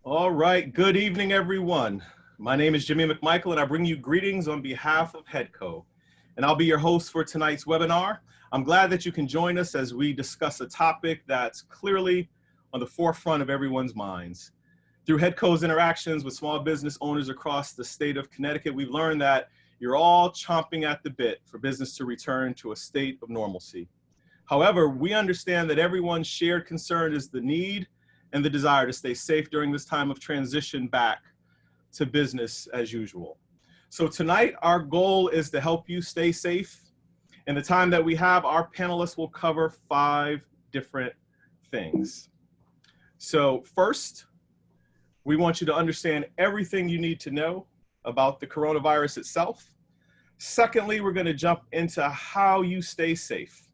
All right, good evening, everyone. My name is Jimmy McMikle, and I bring you greetings on behalf of HEDCO. And I'll be your host for tonight's webinar. I'm glad that you can join us as we discuss a topic that's clearly on the forefront of everyone's minds. Through HEDCO's interactions with small business owners across the state of Connecticut, we've learned that you're all chomping at the bit for business to return to a state of normalcy. However, we understand that everyone's shared concern is the need and the desire to stay safe during this time of transition back to business as usual. So tonight, our goal is to help you stay safe. In the time that we have, our panelists will cover 5 different things. So first, we want you to understand everything you need to know about the coronavirus itself. Secondly, we're going to jump into how you stay safe.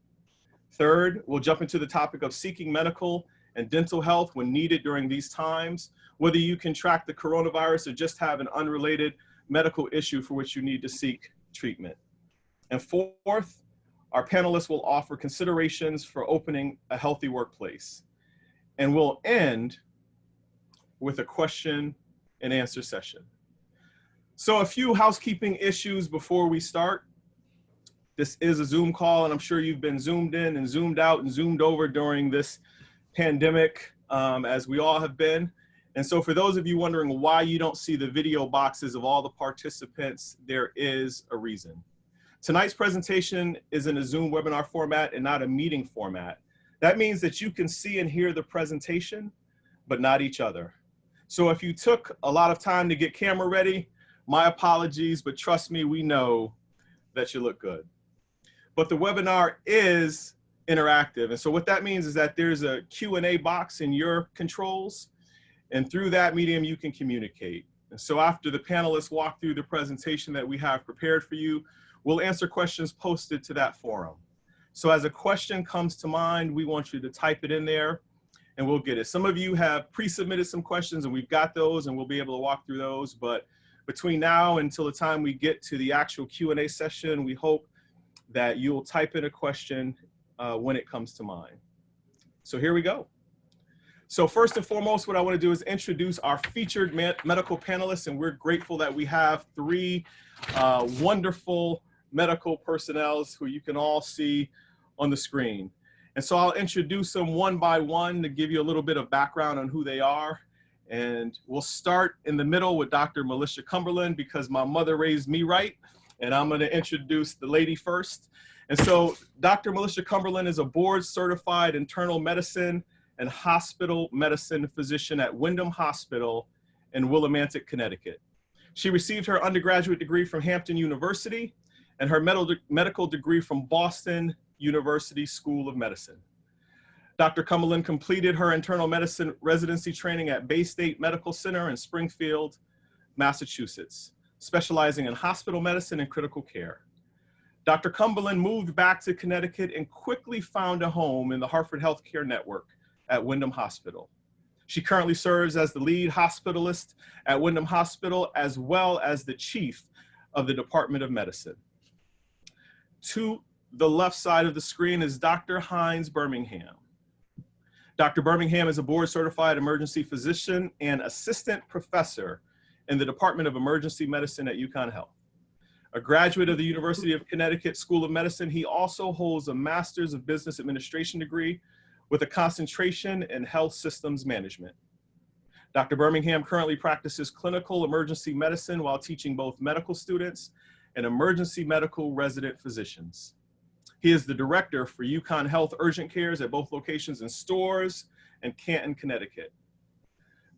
Third, we'll jump into the topic of seeking medical and dental health when needed during these times, whether you contract the coronavirus or just have an unrelated medical issue for which you need to seek treatment. And fourth, our panelists will offer considerations for opening a healthy workplace. And we'll end with a question and answer session. So a few housekeeping issues before we start. This is a Zoom call, and I'm sure you've been zoomed in and zoomed out and zoomed over during this pandemic, as we all have been. And so for those of you wondering why you don't see the video boxes of all the participants, there is a reason. Tonight's presentation is in a Zoom webinar format and not a meeting format. That means that you can see and hear the presentation, but not each other. So if you took a lot of time to get camera ready, my apologies, but trust me, we know that you look good. But the webinar is interactive. And so what that means is that there's a Q&A box in your controls, and through that medium, you can communicate. And so after the panelists walk through the presentation that we have prepared for you, we'll answer questions posted to that forum. So as a question comes to mind, we want you to type it in there and we'll get it. Some of you have pre-submitted some questions and we've got those and we'll be able to walk through those. But between now until the time we get to the actual Q&A session, we hope that you'll type in a question when it comes to mind. So here we go. So first and foremost, what I want to do is introduce our featured medical panelists, and we're grateful that we have 3 wonderful medical personnel who you can all see on the screen. And so I'll introduce them one by one to give you a little bit of background on who they are. And we'll start in the middle with Dr. Melisha Cumberland, because my mother raised me right. And I'm going to introduce the lady first. And so Dr. Melisha Cumberland is a board certified internal medicine and hospital medicine physician at Windham Hospital in Willimantic, Connecticut. She received her undergraduate degree from Hampton University and her medical degree from Boston University School of Medicine. Dr. Cumberland completed her internal medicine residency training at Bay State Medical Center in Springfield, Massachusetts, specializing in hospital medicine and critical care. Dr. Cumberland moved back to Connecticut and quickly found a home in the Hartford Healthcare Network at Windham Hospital. She currently serves as the lead hospitalist at Windham Hospital, as well as the chief of the Department of Medicine. To the left side of the screen is Dr. Hynes Birmingham. Dr. Birmingham is a board certified emergency physician and assistant professor in the Department of Emergency Medicine at UConn Health. A graduate of the University of Connecticut School of Medicine, he also holds a Master's of Business Administration degree with a concentration in health systems management. Dr. Birmingham currently practices clinical emergency medicine while teaching both medical students and emergency medical resident physicians. He is the director for UConn Health Urgent Cares at both locations in Storrs and Canton, Connecticut.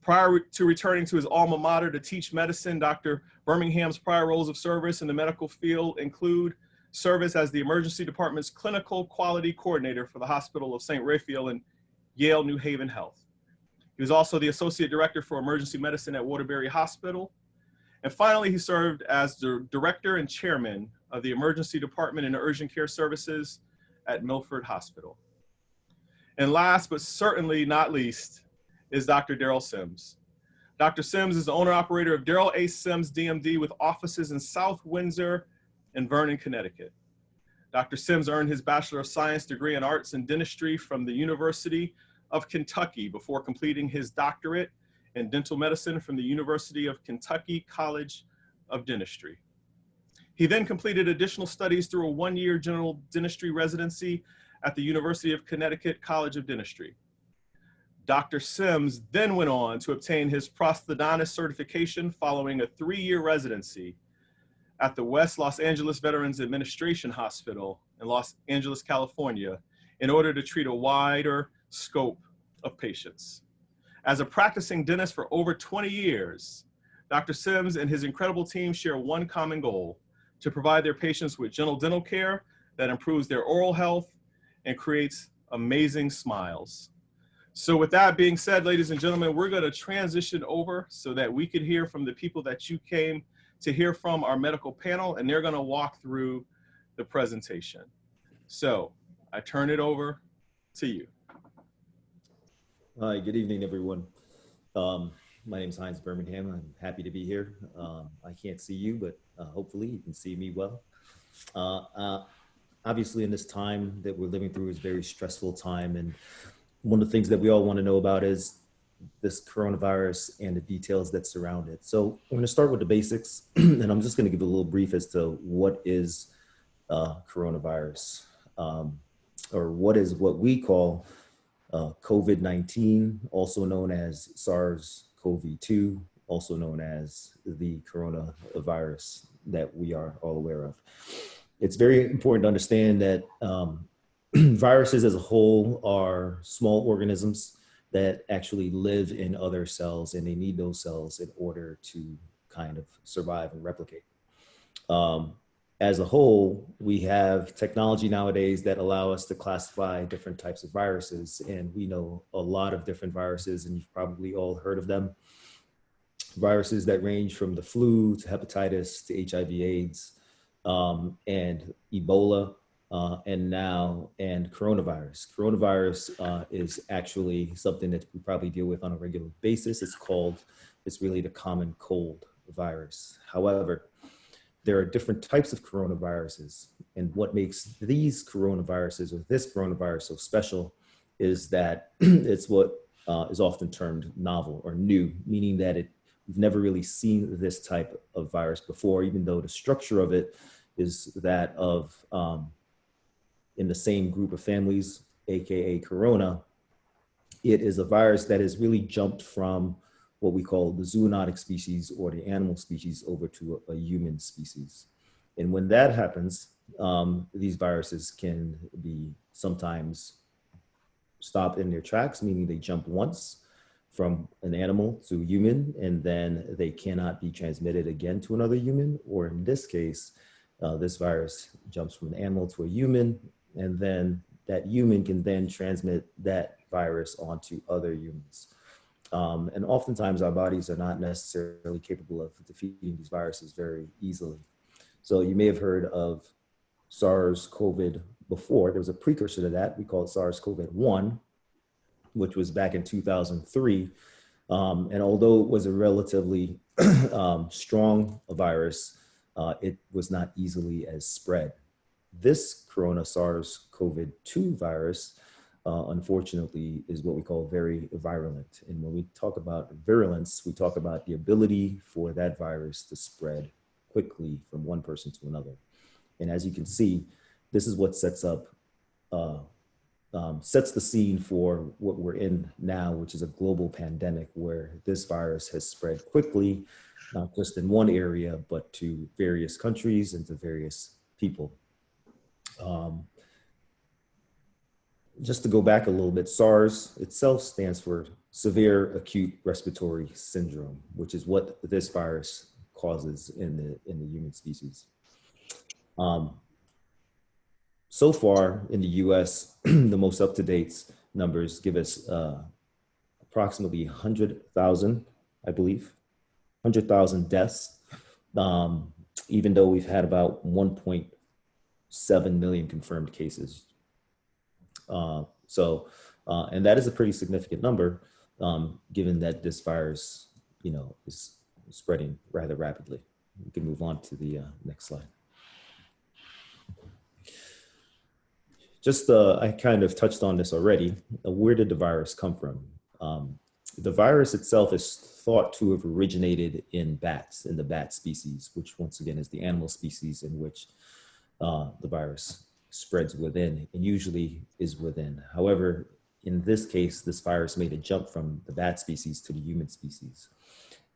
Prior to returning to his alma mater to teach medicine, Dr. Birmingham's prior roles of service in the medical field include service as the emergency department's clinical quality coordinator for the Hospital of St. Raphael and Yale New Haven Health. He was also the associate director for emergency medicine at Waterbury Hospital. And finally, he served as the director and chairman of the emergency department and urgent care services at Milford Hospital. And last, but certainly not least, is Dr. Darryl Sims. Dr. Sims is the owner-operator of Darryl A. Sims, D.M.D., with offices in South Windsor and Vernon, Connecticut. Dr. Sims earned his Bachelor of Science degree in Arts and Dentistry from the University of Kentucky before completing his doctorate in dental medicine from the University of Kentucky College of Dentistry. He then completed additional studies through a one-year general dentistry residency at the University of Connecticut College of Dentistry. Dr. Sims then went on to obtain his prosthodontist certification following a 3-year residency at the West Los Angeles Veterans Administration Hospital in Los Angeles, California, in order to treat a wider scope of patients. As a practicing dentist for over 20 years, Dr. Sims and his incredible team share one common goal: to provide their patients with gentle dental care that improves their oral health and creates amazing smiles. So with that being said, ladies and gentlemen, we're going to transition over so that we can hear from the people that you came to hear from, our medical panel, and they're going to walk through the presentation. So I turn it over to you. Hi, good evening, everyone. My name is Hynes Birmingham. I'm happy to be here. I can't see you, but hopefully you can see me well. Obviously, in this time that we're living through is a very stressful time. And one of the things that we all want to know about is this coronavirus and the details that surround it. So I'm going to start with the basics, and I'm just going to give a little brief as to what is coronavirus, or what we call COVID-19, also known as SARS-CoV-2, also known as the coronavirus that we are all aware of. It's very important to understand that viruses as a whole are small organisms that actually live in other cells, and they need those cells in order to kind of survive and replicate. As a whole, we have technology nowadays that allow us to classify different types of viruses, and we know a lot of different viruses, and you've probably all heard of them. Viruses that range from the flu to hepatitis to HIV/AIDS, and Ebola, and coronavirus. Coronavirus is actually something that we probably deal with on a regular basis. It's really the common cold virus. However, there are different types of coronaviruses, and what makes these coronaviruses or this coronavirus so special is that it's what is often termed novel or new, meaning that we've never really seen this type of virus before, even though the structure of it is that of in the same group of families, aka corona. It is a virus that has really jumped from what we call the zoonotic species or the animal species over to a human species. And when that happens, these viruses can be sometimes stopped in their tracks, meaning they jump once from an animal to human, and then they cannot be transmitted again to another human. Or in this case, this virus jumps from an animal to a human, and then that human can then transmit that virus onto other humans. And oftentimes our bodies are not necessarily capable of defeating these viruses very easily. So you may have heard of SARS-CoV before. There was a precursor to that. We call it SARS-CoV-1, which was back in 2003. And although it was a relatively strong virus, it was not easily as spread. This corona SARS-CoV-2 virus, unfortunately, is what we call very virulent. And when we talk about virulence, we talk about the ability for that virus to spread quickly from one person to another. And as you can see, this is what sets the scene for what we're in now, which is a global pandemic where this virus has spread quickly, not just in one area, but to various countries and to various people. Just to go back a little bit, SARS itself stands for Severe Acute Respiratory Syndrome, which is what this virus causes in the human species. So far in the US, the most up-to-date numbers give us approximately 100,000, I believe, 100,000 deaths, even though we've had about 1.7 million confirmed cases. And that is a pretty significant number, given that this virus, is spreading rather rapidly. We can move on to the next slide. I kind of touched on this already. Where did the virus come from? The virus itself is thought to have originated in bats, in the bat species, which once again is the animal species in which the virus spreads within and usually is within. However, in this case, this virus made a jump from the bat species to the human species.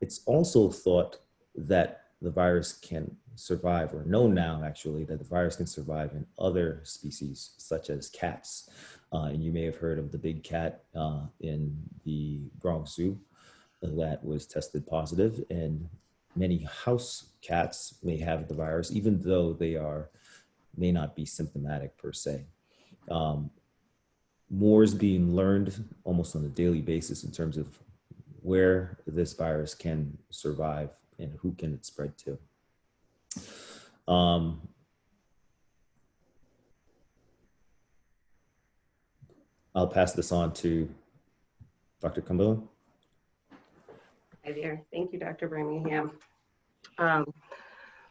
It's also thought that the virus can survive, or known now actually, that the virus can survive in other species such as cats. And you may have heard of the big cat in the Bronx Zoo that was tested positive, and many house cats may have the virus, even though they may not be symptomatic per se. More is being learned almost on a daily basis in terms of where this virus can survive and who can it spread to. I'll pass this on to Dr. Cumberland. Hi there. Thank you, Dr. Birmingham.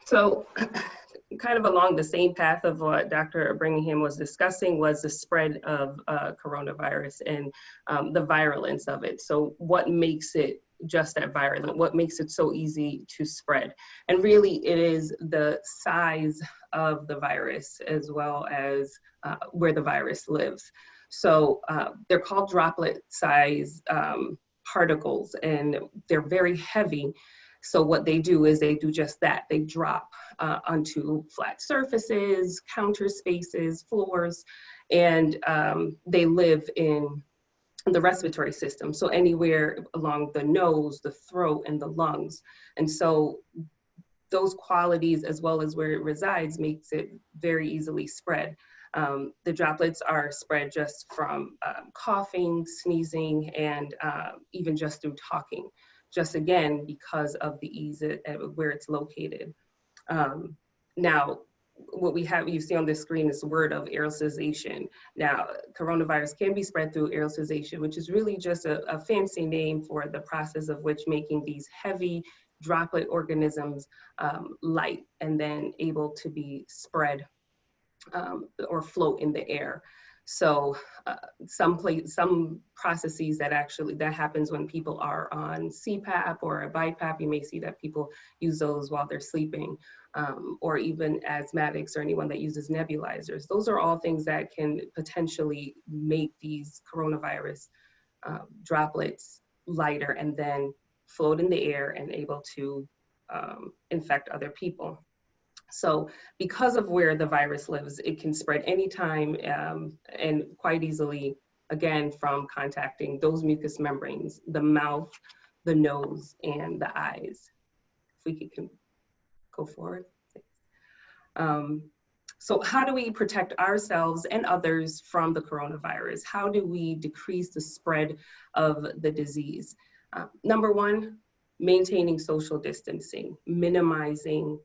So kind of along the same path of what Dr. Birmingham was discussing was the spread of coronavirus and the virulence of it. So what makes it just that virulent? What makes it so easy to spread? And really it is the size of the virus as well as where the virus lives. So they're called droplet size particles, and they're very heavy. So what they do is they do just that. They drop onto flat surfaces, counter spaces, floors, and they live in the respiratory system. So anywhere along the nose, the throat, and the lungs. And so those qualities, as well as where it resides, makes it very easily spread. The droplets are spread just from coughing, sneezing, and even just through talking, just again, because of the ease where it's located. Now, what we have, you see on the screen is the word of aerosolization. Now, coronavirus can be spread through aerosolization, which is really just a fancy name for the process of which making these heavy droplet organisms light and then able to be spread or float in the air. So some processes that happens when people are on CPAP or a BiPAP. You may see that people use those while they're sleeping, or even asthmatics or anyone that uses nebulizers. Those are all things that can potentially make these coronavirus droplets lighter and then float in the air and able to infect other people. So because of where the virus lives, it can spread anytime and quite easily, again, from contacting those mucous membranes, the mouth, the nose, and the eyes. If we can go forward. So how do we protect ourselves and others from the coronavirus? How do we decrease the spread of the disease? Number one, maintaining social distancing, minimizing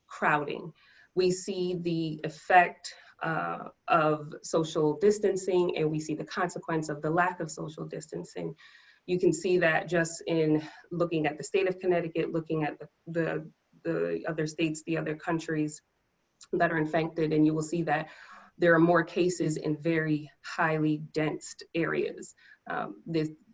crowding. We see the effect of social distancing, and we see the consequence of the lack of social distancing. You can see that just in looking at the state of Connecticut, looking at the other states, the other countries that are infected, and you will see that there are more cases in very highly dense areas.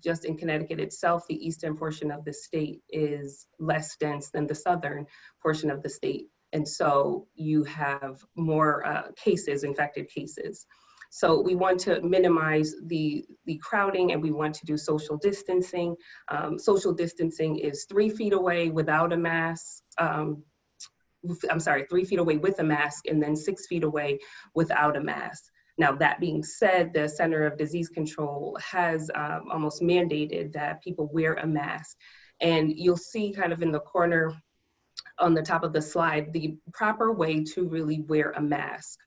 Just in Connecticut itself, the eastern portion of the state is less dense than the southern portion of the state. And so you have more infected cases. So we want to minimize the crowding, and we want to do social distancing. Social distancing is 3 feet away without a mask. 3 feet away with a mask, and then 6 feet away without a mask. Now, that being said, the Center of Disease Control has almost mandated that people wear a mask. And you'll see kind of in the corner on the top of the slide, the proper way to really wear a mask.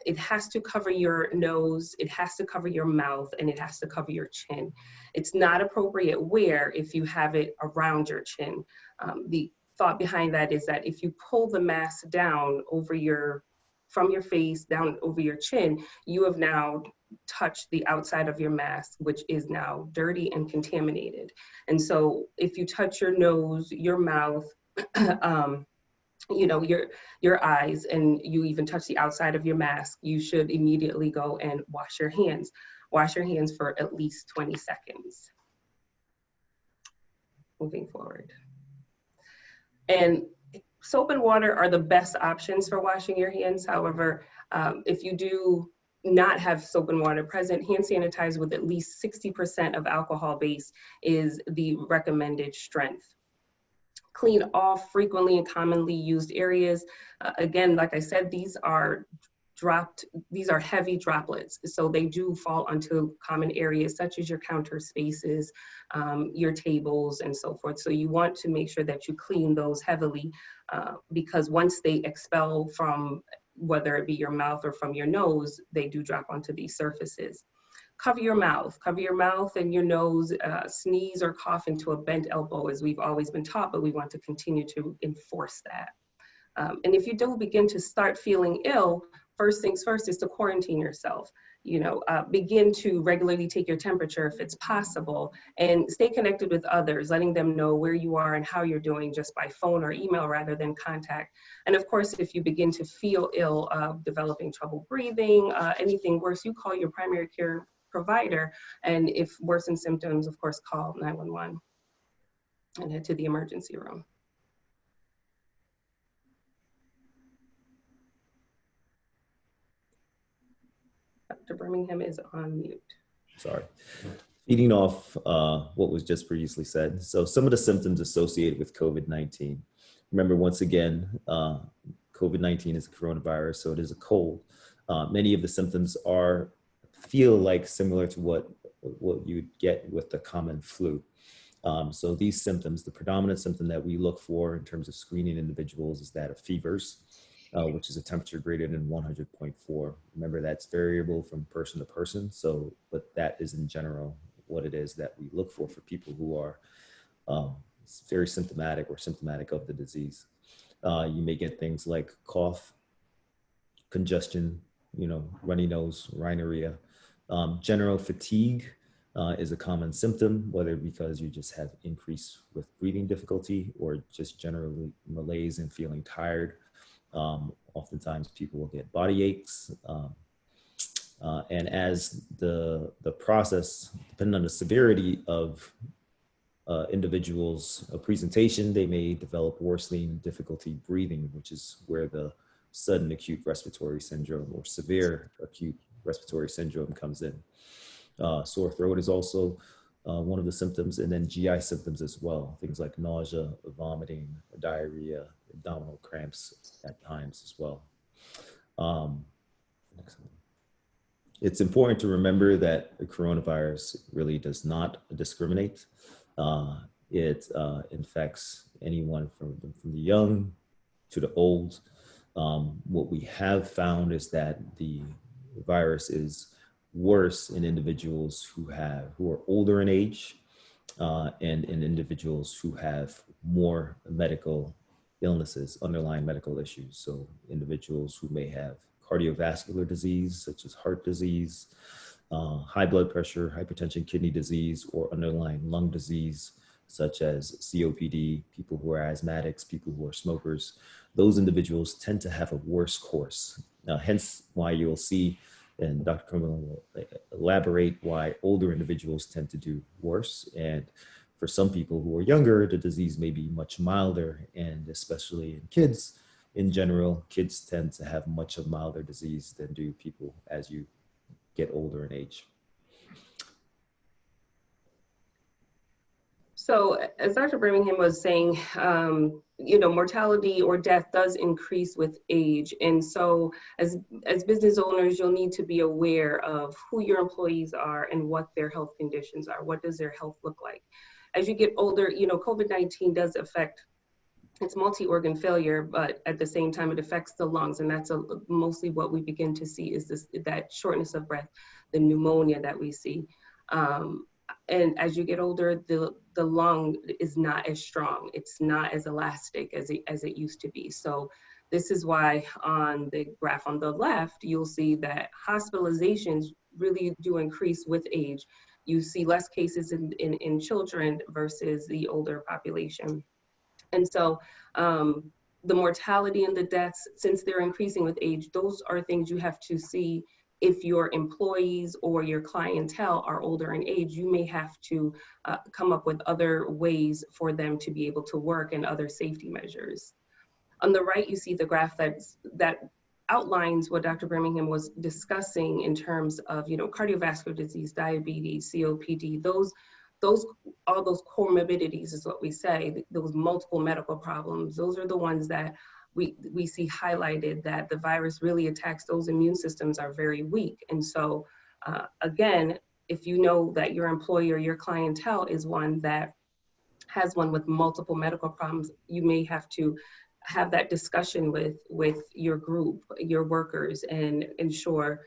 It has to cover your nose, it has to cover your mouth, and it has to cover your chin. It's not appropriate wear if you have it around your chin. The thought behind that is that if you pull the mask down from your face down over your chin, you have now touched the outside of your mask, which is now dirty and contaminated. And so if you touch your nose, your mouth, your eyes, and you even touch the outside of your mask, you should immediately go and wash your hands. Wash your hands for at least 20 seconds. moving forward. And soap and water are the best options for washing your hands. However, if you do not have soap and water present, hand sanitizer with at least 60% of alcohol base is the recommended strength. Clean all frequently and commonly used areas. Again, like I said, these are heavy droplets, so they do fall onto common areas such as your counter spaces, your tables, and so forth. So you want to make sure that you clean those heavily, because once they expel from, whether it be your mouth or from your nose, they do drop onto these surfaces. Cover your mouth and your nose. Sneeze or cough into a bent elbow, as we've always been taught, but we want to continue to enforce that. And if you do begin to start feeling ill, first things first is to quarantine yourself. Begin to regularly take your temperature if it's possible, and stay connected with others, letting them know where you are and how you're doing just by phone or email rather than contact. And of course, if you begin to feel ill, developing trouble breathing, anything worse, you call your primary care provider. And if worsened symptoms, of course, call 911 and head to the emergency room. Dr. Birmingham is on mute. Sorry. Feeding off what was just previously said. So some of the symptoms associated with COVID-19. Remember, once again, COVID-19 is a coronavirus, so it is a cold. Many of the symptoms feel like similar to what you would get with the common flu. So these symptoms, the predominant symptom that we look for in terms of screening individuals is that of fevers, which is a temperature greater than 100.4. Remember, that's variable from person to person. But that is in general what it is that we look for people who are very symptomatic or symptomatic of the disease. You may get things like cough, congestion, runny nose, rhinorrhea. General fatigue is a common symptom, whether because you just have increase with breathing difficulty or just generally malaise and feeling tired. Oftentimes people will get body aches. And as the process, depending on the severity of individuals' presentation, they may develop worsening difficulty breathing, which is where the sudden acute respiratory syndrome or severe acute respiratory syndrome comes in. Sore throat is also one of the symptoms, and then GI symptoms as well. Things like nausea, vomiting, diarrhea, abdominal cramps at times as well. It's important to remember that the coronavirus really does not discriminate. It infects anyone from the young to the old. What we have found is that the virus is worse in individuals who are older in age, and in individuals who have more medical illnesses, underlying medical issues. So individuals who may have cardiovascular disease, such as heart disease, high blood pressure, hypertension, kidney disease, or underlying lung disease, such as COPD, people who are asthmatics, people who are smokers. Those individuals tend to have a worse course. Now, hence why you'll see, and Dr. Cumberland will elaborate why older individuals tend to do worse. And for some people who are younger, the disease may be much milder, and especially in kids, in general, kids tend to have much of milder disease than do people as you get older in age. So as Dr. Birmingham was saying, mortality or death does increase with age. And so as business owners, you'll need to be aware of who your employees are and what their health conditions are. What does their health look like? As you get older, COVID-19 does affect, it's multi-organ failure, but at the same time, it affects the lungs. And that's mostly what we begin to see is that shortness of breath, the pneumonia that we see. And as you get older, the lung is not as strong. It's not as elastic as it used to be. So this is why on the graph on the left, you'll see that hospitalizations really do increase with age. You see less cases in children versus the older population. And so the mortality and the deaths, since they're increasing with age, those are things you have to see if your employees or your clientele are older in age, you may have to come up with other ways for them to be able to work and other safety measures. On the right, you see the graph that outlines what Dr. Birmingham was discussing in terms of, cardiovascular disease, diabetes, COPD, all those comorbidities is what we say, those multiple medical problems. Those are the ones that we see highlighted, that the virus really attacks. Those immune systems are very weak. And so again, if you know that your employee or your clientele is one that has one with multiple medical problems, you may have to have that discussion with your group, your workers, and ensure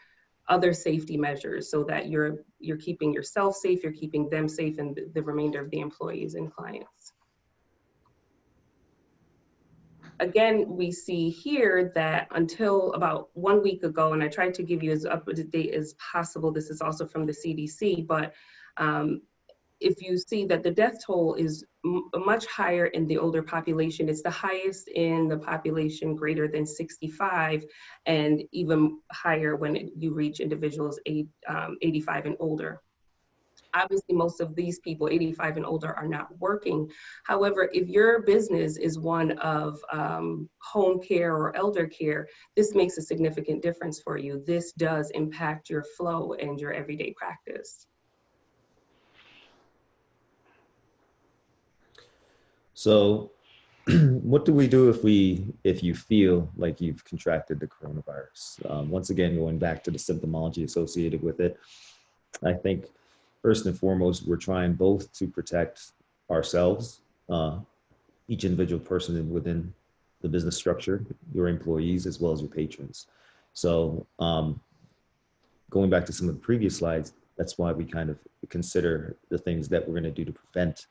other safety measures so that you're keeping yourself safe, you're keeping them safe, and the remainder of the employees and clients. Again, we see here that until about 1 week ago, and I tried to give you as up to date as possible, this is also from the CDC, but if you see that the death toll is much higher in the older population, it's the highest in the population greater than 65, and even higher when you reach individuals 85 and older. Obviously, most of these people, 85 and older, are not working. However, if your business is one of home care or elder care, this makes a significant difference for you. This does impact your flow and your everyday practice. So what do we do if you feel like you've contracted the coronavirus? Once again, going back to the symptomology associated with it, I think first and foremost, we're trying both to protect ourselves, each individual person within the business structure, your employees, as well as your patrons. So going back to some of the previous slides, that's why we kind of consider the things that we're going to do to prevent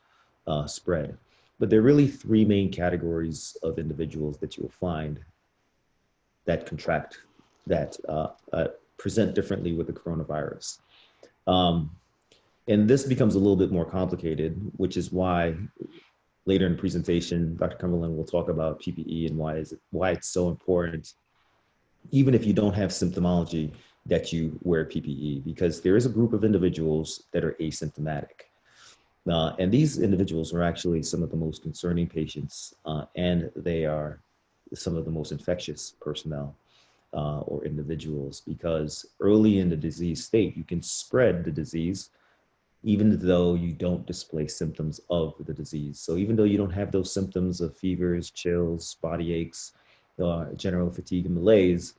spread. But there are really three main categories of individuals that you will find that contract, that present differently with the coronavirus. And this becomes a little bit more complicated, which is why later in the presentation, Dr. Cumberland will talk about PPE and why it's so important, even if you don't have symptomology, that you wear PPE, because there is a group of individuals that are asymptomatic. And these individuals are actually some of the most concerning patients, and they are some of the most infectious personnel or individuals, because early in the disease state, you can spread the disease even though you don't display symptoms of the disease. So even though you don't have those symptoms of fevers, chills, body aches, general fatigue and malaise,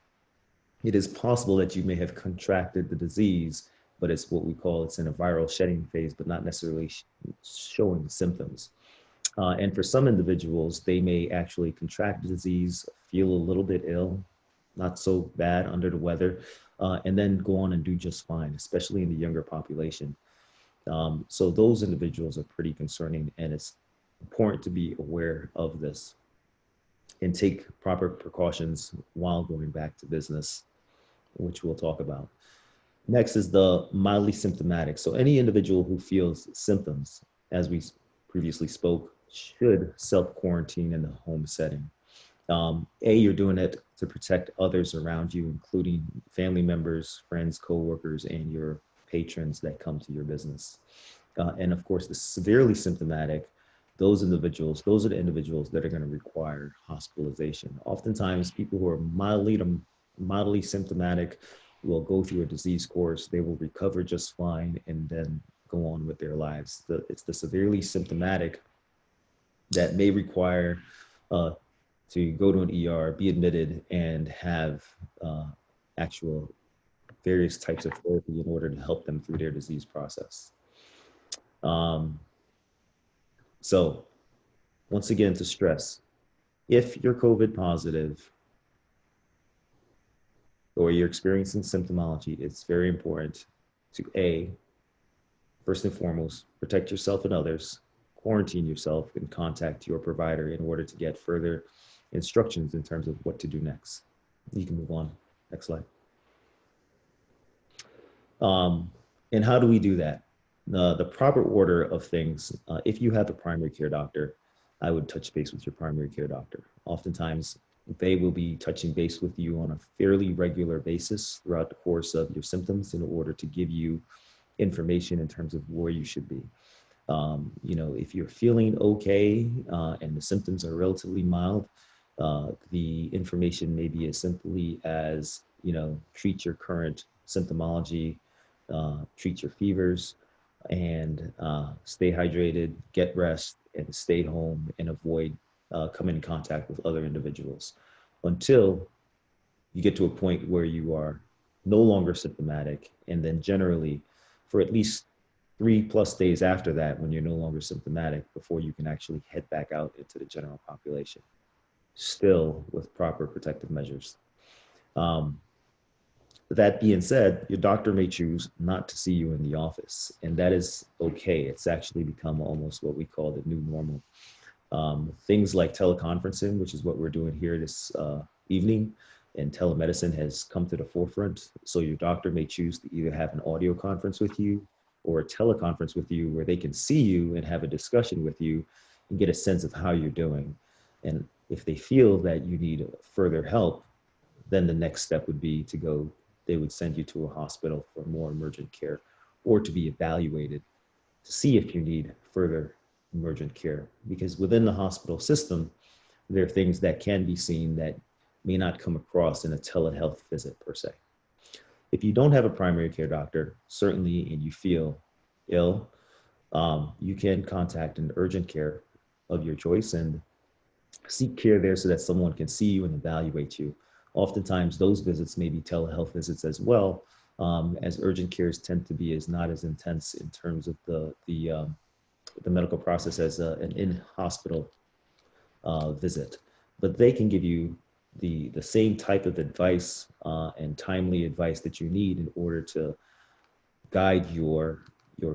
it is possible that you may have contracted the disease, but it's what we call, it's in a viral shedding phase, but not necessarily showing symptoms. And for some individuals, they may actually contract the disease, feel a little bit ill, not so bad, under the weather, and then go on and do just fine, especially in the younger population. So those individuals are pretty concerning, and it's important to be aware of this and take proper precautions while going back to business, which we'll talk about. Next is the mildly symptomatic. So any individual who feels symptoms, as we previously spoke, should self-quarantine in the home setting. You're doing it to protect others around you, including family members, friends, co-workers, and your patrons that come to your business. And of course, the severely symptomatic, those are the individuals that are going to require hospitalization. Oftentimes, people who are mildly symptomatic will go through a disease course, they will recover just fine, and then go on with their lives. It's the severely symptomatic that may require to go to an ER, be admitted, and have actual various types of therapy in order to help them through their disease process. So once again, to stress, if you're COVID positive or you're experiencing symptomology, it's very important to first and foremost, protect yourself and others, quarantine yourself, and contact your provider in order to get further instructions in terms of what to do next. You can move on. Next slide. And how do we do that? The proper order of things, if you have a primary care doctor, I would touch base with your primary care doctor. Oftentimes, They will be touching base with you on a fairly regular basis throughout the course of your symptoms in order to give you information in terms of where you should be. If you're feeling okay and the symptoms are relatively mild, the information may be as simply as, treat your current symptomology, treat your fevers, and stay hydrated, get rest, and stay home and avoid coming in contact with other individuals until you get to a point where you are no longer symptomatic. And then generally for at least 3+ days after that, when you're no longer symptomatic, before you can actually head back out into the general population, still with proper protective measures. That being said, your doctor may choose not to see you in the office, and that is okay. It's actually become almost what we call the new normal. Things like teleconferencing, which is what we're doing here this evening, and telemedicine has come to the forefront. So your doctor may choose to either have an audio conference with you or a teleconference with you where they can see you and have a discussion with you and get a sense of how you're doing. And if they feel that you need further help, then the next step would be to go, they would send you to a hospital for more emergent care or to be evaluated to see if you need further emergent care. Because within the hospital system, there are things that can be seen that may not come across in a telehealth visit per se. If you don't have a primary care doctor, certainly, and you feel ill, you can contact an urgent care of your choice and seek care there so that someone can see you and evaluate you. Oftentimes, those visits may be telehealth visits as well, as urgent cares tend to be not as intense in terms of the medical process as an in-hospital visit. But they can give you the same type of advice and timely advice that you need in order to guide your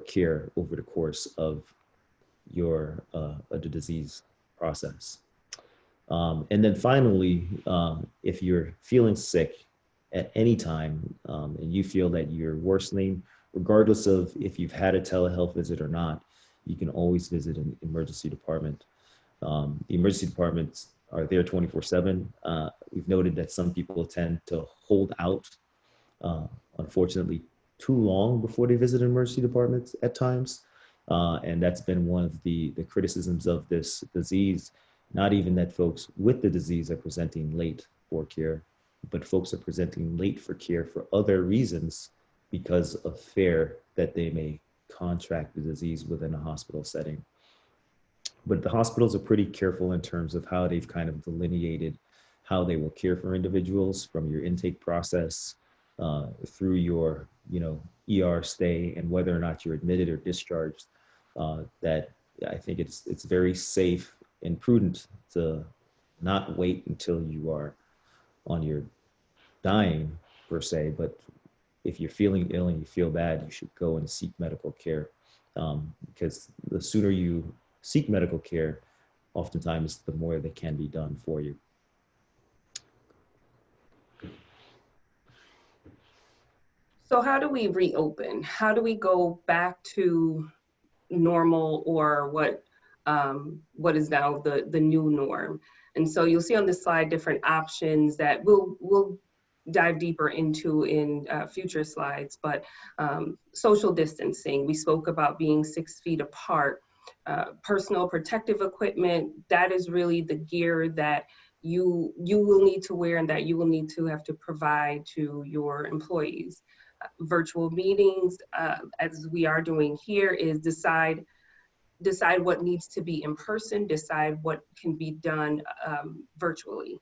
care over the course of the disease process. And then finally, if you're feeling sick at any time and you feel that you're worsening, regardless of if you've had a telehealth visit or not, you can always visit an emergency department. The emergency departments are there 24/7. We've noted that some people tend to hold out, unfortunately, too long before they visit emergency departments at times. And that's been one of the criticisms of this disease. Not even that folks with the disease are presenting late for care, but folks are presenting late for care for other reasons because of fear that they may contract the disease within a hospital setting. But the hospitals are pretty careful in terms of how they've kind of delineated how they will care for individuals from your intake process through your ER stay and whether or not you're admitted or discharged. That I think it's very safe and prudent to not wait until you are on your dying per se, but if you're feeling ill and you feel bad, you should go and seek medical care, because the sooner you seek medical care, oftentimes the more that can be done for you. So how do we reopen? How do we go back to normal, or what is now the new norm? And so you'll see on this slide different options that we'll dive deeper into in future slides, but social distancing, we spoke about being 6 feet apart, personal protective equipment, that is really the gear that you will need to wear and that you will need to have to provide to your employees. Virtual meetings, as we are doing here, is decide what needs to be in person, decide what can be done virtually,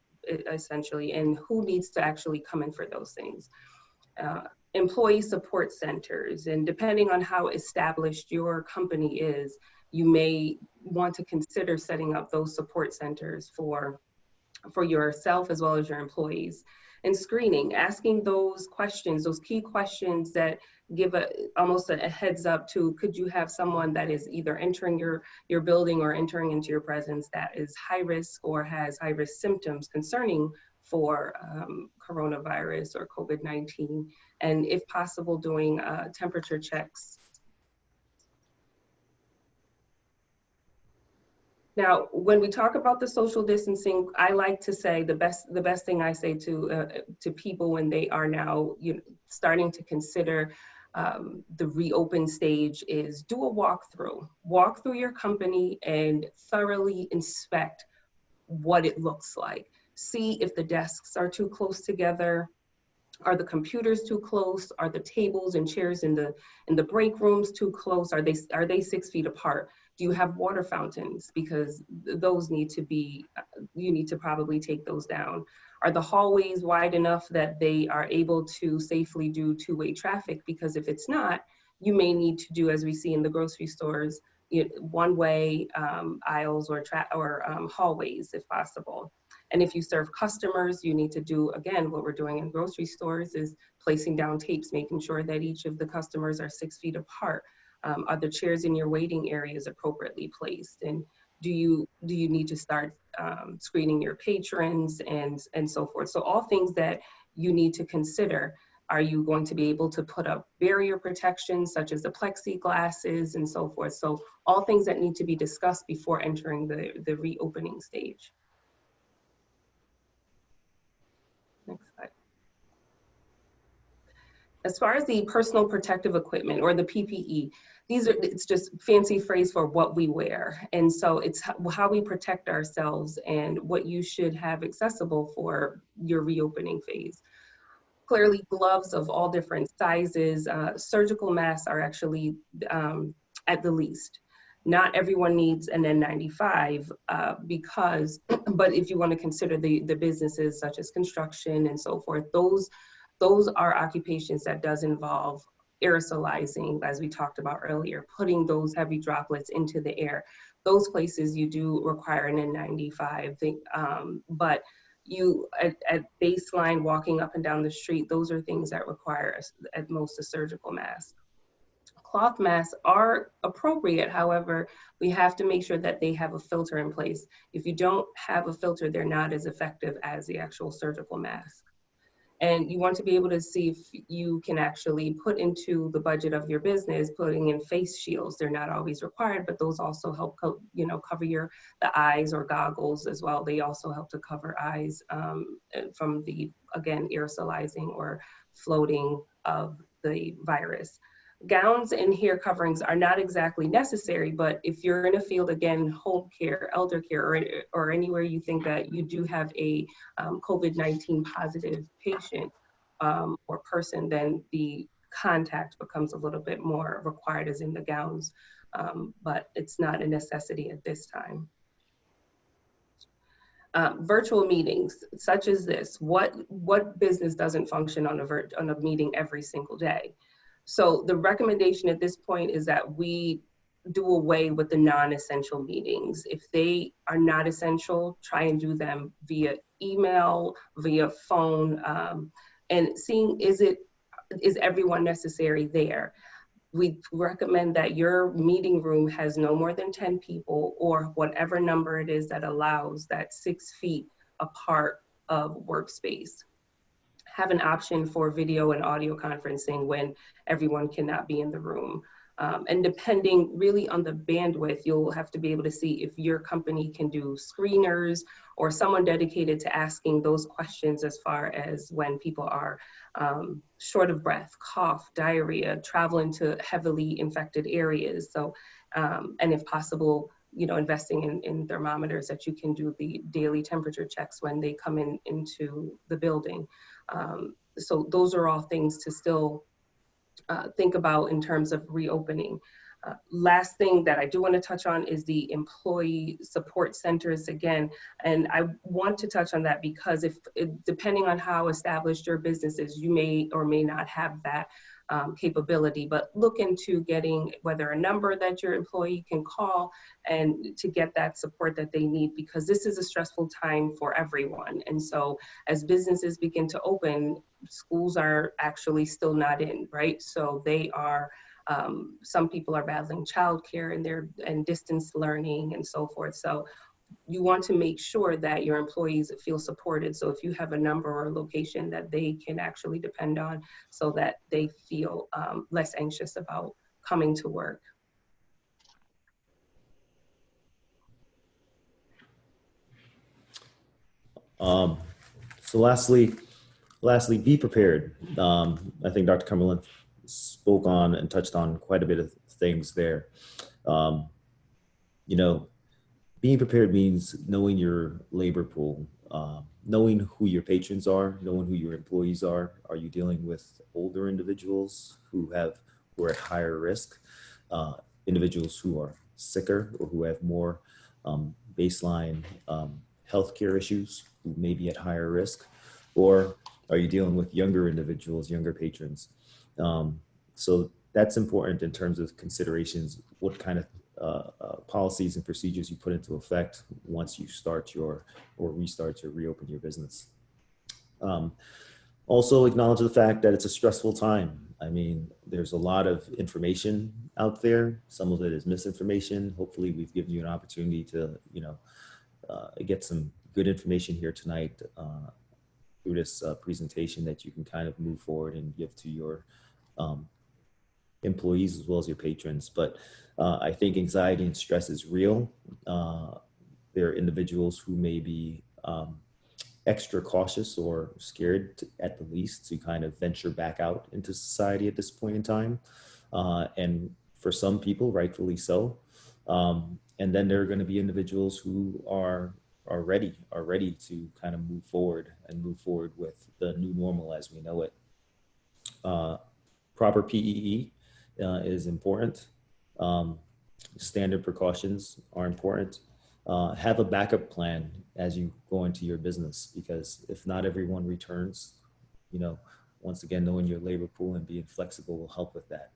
essentially, and who needs to actually come in for those things. Employee support centers, and depending on how established your company is, you may want to consider setting up those support centers for yourself as well as your employees. And screening, asking those questions, those key questions that give almost a heads up to, could you have someone that is either entering your building or entering into your presence that is high risk or has high risk symptoms concerning for coronavirus or COVID-19, and if possible, doing temperature checks. Now, when we talk about the social distancing, I like to say the best thing I say to people when they are now starting to consider the reopen stage is do a walkthrough. Walk through your company and thoroughly inspect what it looks like. See if the desks are too close together. Are the computers too close? Are the tables and chairs in the break rooms too close? Are they 6 feet apart? Do you have water fountains? Because those need to be, you need to probably take those down. Are the hallways wide enough that they are able to safely do two-way traffic? Because if it's not, you may need to do, as we see in the grocery stores, one-way aisles or hallways if possible. And if you serve customers, you need to do, again, what we're doing in grocery stores is placing down tapes, making sure that each of the customers are 6 feet apart. Are the chairs in your waiting areas appropriately placed? And do you need to start screening your patrons and so forth? So all things that you need to consider. Are you going to be able to put up barrier protection such as the plexiglasses and so forth? So all things that need to be discussed before entering the reopening stage. Next slide. As far as the personal protective equipment or the PPE, it's just fancy phrase for what we wear. And so it's how we protect ourselves and what you should have accessible for your reopening phase. Clearly, gloves of all different sizes, surgical masks are actually at the least. Not everyone needs an N95 but if you want to consider the businesses such as construction and so forth, those are occupations that does involve aerosolizing, as we talked about earlier, putting those heavy droplets into the air. Those places you do require an N95, but at baseline, walking up and down the street, those are things that require at most a surgical mask. Cloth masks are appropriate. However, we have to make sure that they have a filter in place. If you don't have a filter, they're not as effective as the actual surgical mask. And you want to be able to see if you can actually put into the budget of your business, putting in face shields. They're not always required, but those also help, cover the eyes or goggles as well. They also help to cover eyes from the, again, aerosolizing or floating of the virus. Gowns and hair coverings are not exactly necessary, but if you're in a field, again, home care, elder care, or anywhere you think that you do have a COVID-19 positive patient or person, then the contact becomes a little bit more required as in the gowns, but it's not a necessity at this time. Virtual meetings such as this, what business doesn't function on a meeting every single day? So the recommendation at this point is that we do away with the non-essential meetings. If they are not essential, try and do them via email, via phone, and seeing is everyone necessary there. We recommend that your meeting room has no more than 10 people or whatever number it is that allows that 6 feet apart of workspace. Have an option for video and audio conferencing when everyone cannot be in the room. And depending really on the bandwidth, you'll have to be able to see if your company can do screeners or someone dedicated to asking those questions as far as when people are short of breath, cough, diarrhea, travel into heavily infected areas. So, and if possible, investing in thermometers that you can do the daily temperature checks when they come into the building. So those are all things to still think about in terms of reopening. Last thing that I do want to touch on is the employee support centers again. And I want to touch on that because depending on how established your business is, you may or may not have that capability, but look into getting whether a number that your employee can call and to get that support that they need, because this is a stressful time for everyone. And so as businesses begin to open, schools are actually still not in, right? So they are, some people are battling childcare and distance learning and so forth. So you want to make sure that your employees feel supported. So if you have a number or a location that they can actually depend on so that they feel less anxious about coming to work. So lastly, be prepared. I think Dr. Cumberland spoke on and touched on quite a bit of things there. Um, you know, being prepared means knowing your labor pool, knowing who your patrons are, knowing who your employees are. Are you dealing with older individuals who are at higher risk, individuals who are sicker or who have more baseline healthcare issues who may be at higher risk, or are you dealing with younger individuals, younger patrons? So that's important in terms of considerations. What kind of policies and procedures you put into effect once you start your or restart or reopen your business. Also acknowledge the fact that it's a stressful time. I mean, there's a lot of information out there. Some of it is misinformation. Hopefully we've given you an opportunity to, get some good information here tonight through this presentation that you can kind of move forward and give to your employees as well as your patrons. But I think anxiety and stress is real. There are individuals who may be extra cautious or scared at the least to kind of venture back out into society at this point in time. And for some people, rightfully so. And then there are going to be individuals who are ready to kind of move forward with the new normal as we know it. Proper PEE is important. Standard precautions are important. Have a backup plan as you go into your business, because if not everyone returns, once again, knowing your labor pool and being flexible will help with that.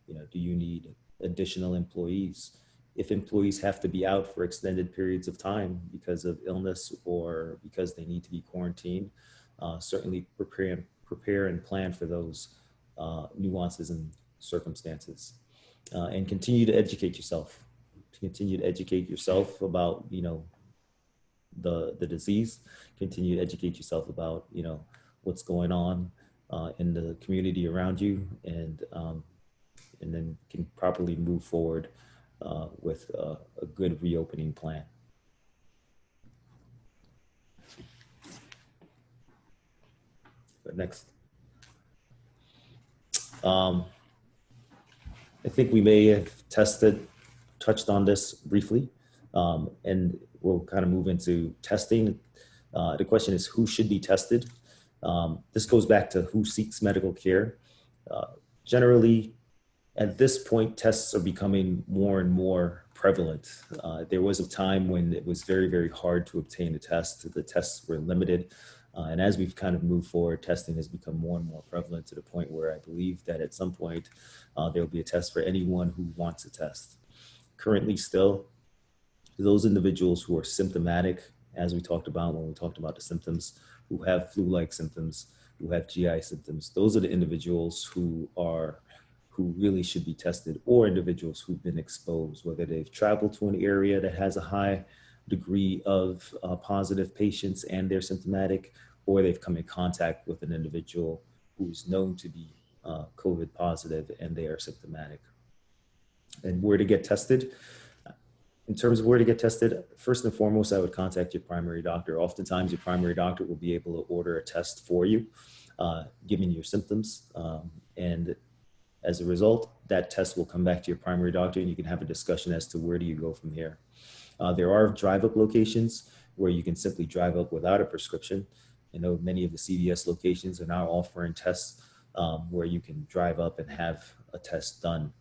Do you need additional employees? If employees have to be out for extended periods of time because of illness or because they need to be quarantined, certainly prepare and plan for those nuances and circumstances, and continue to educate yourself. Continue to educate yourself about the disease. Continue to educate yourself about what's going on in the community around you, and then can properly move forward with a good reopening plan. But next. I think we may have touched on this briefly, and we'll kind of move into testing. The question is, who should be tested? This goes back to who seeks medical care. Generally, at this point, tests are becoming more and more prevalent. There was a time when it was very, very hard to obtain a test. The tests were limited. And as we've kind of moved forward, testing has become more and more prevalent to the point where I believe that at some point there will be a test for anyone who wants a test. Currently still, those individuals who are symptomatic, as we talked about when we talked about the symptoms, who have flu-like symptoms, who have GI symptoms, those are the individuals who really should be tested, or individuals who've been exposed, whether they've traveled to an area that has a high degree of positive patients and they're symptomatic, or they've come in contact with an individual who's known to be COVID positive and they are symptomatic. And where to get tested? In terms of where to get tested, first and foremost, I would contact your primary doctor. Oftentimes, your primary doctor will be able to order a test for you, given your symptoms. And as a result, that test will come back to your primary doctor and you can have a discussion as to where do you go from here. There are drive-up locations where you can simply drive up without a prescription. I know many of the CVS locations are now offering tests where you can drive up and have a test done.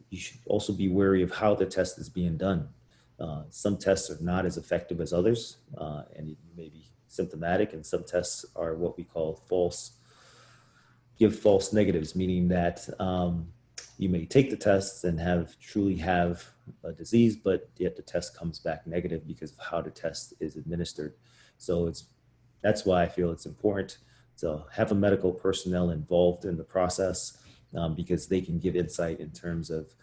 You should also be wary of how the test is being done. Some tests are not as effective as others, and you may be symptomatic, and some tests are what we call give false negatives, meaning that you may take the tests and truly have a disease, but yet the test comes back negative because of how the test is administered. So that's why I feel it's important to have a medical personnel involved in the process, because they can give insight in terms of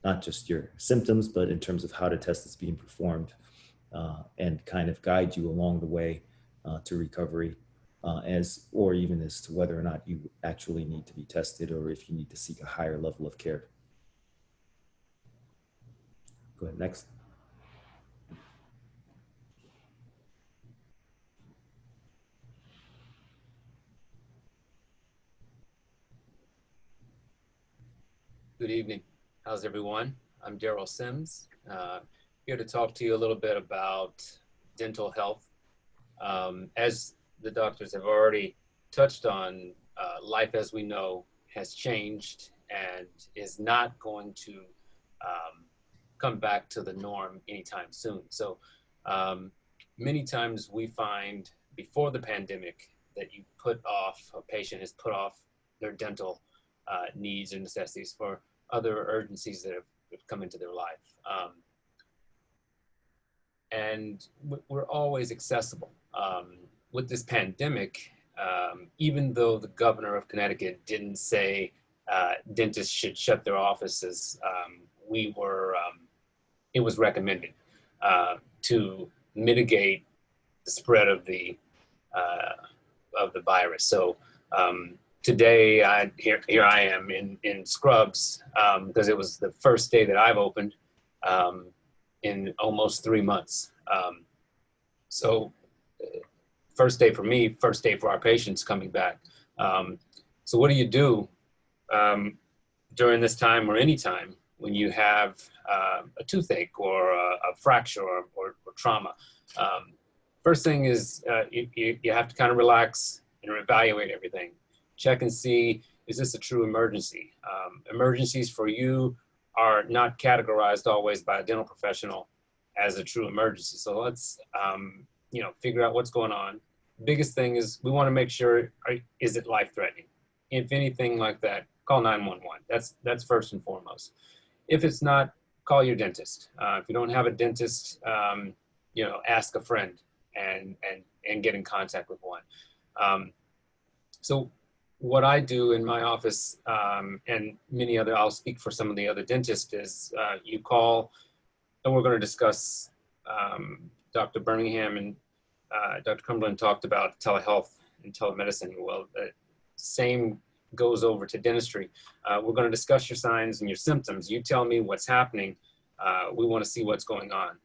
not just your symptoms, but in terms of how the test is being performed, and kind of guide you along the way to recovery, or even as to whether or not you actually need to be tested or if you need to seek a higher level of care. Go ahead, next. Good evening. How's everyone? I'm Darryl Sims, here to talk to you a little bit about dental health. As the doctors have already touched on, life as we know has changed and is not going to come back to the norm anytime soon. So many times we find before the pandemic that a patient has put off their dental needs and necessities for other urgencies that have come into their life. And we're always accessible. With this pandemic, even though the governor of Connecticut didn't say dentists should shut their offices, it was recommended to mitigate the spread of the virus. So today, here I am in scrubs because it was the first day that I've opened in almost 3 months. So first day for me, first day for our patients coming back. So what do you do during this time or any time when you have a toothache or a fracture or trauma? First thing is you have to kind of relax and evaluate everything. Check and see, is this a true emergency? Emergencies for you are not categorized always by a dental professional as a true emergency. So let's figure out what's going on. Biggest thing is we want to make sure, is it life-threatening? If anything like that, call 911. That's first and foremost. If it's not, call your dentist. If you don't have a dentist, ask a friend and get in contact with one. So what I do in my office, and many other, I'll speak for some of the other dentists, is you call, and we're going to discuss, Dr. Birmingham and Dr. Cumberland talked about telehealth and telemedicine. Well, the same goes over to dentistry. We're going to discuss your signs and your symptoms. You tell me what's happening. We want to see what's going on.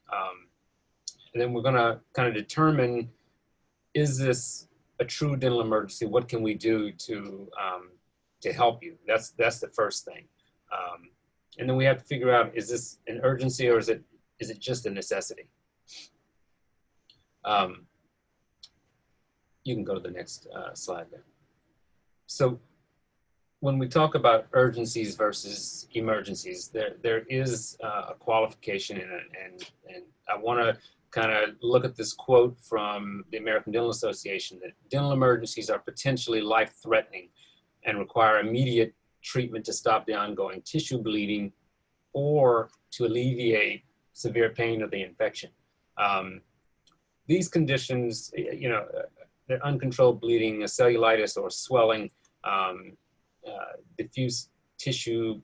And then we're going to kind of determine, is this a true dental emergency? What can we do to help you? That's the first thing. And then we have to figure out, is this an urgency or is it just a necessity? You can go to the next slide there. So when we talk about urgencies versus emergencies, there is a qualification in it, and I want to kind of look at this quote from the American Dental Association, that dental emergencies are potentially life-threatening and require immediate treatment to stop the ongoing tissue bleeding or to alleviate severe pain of the infection. These conditions, the uncontrolled bleeding, a cellulitis or swelling, diffuse tissue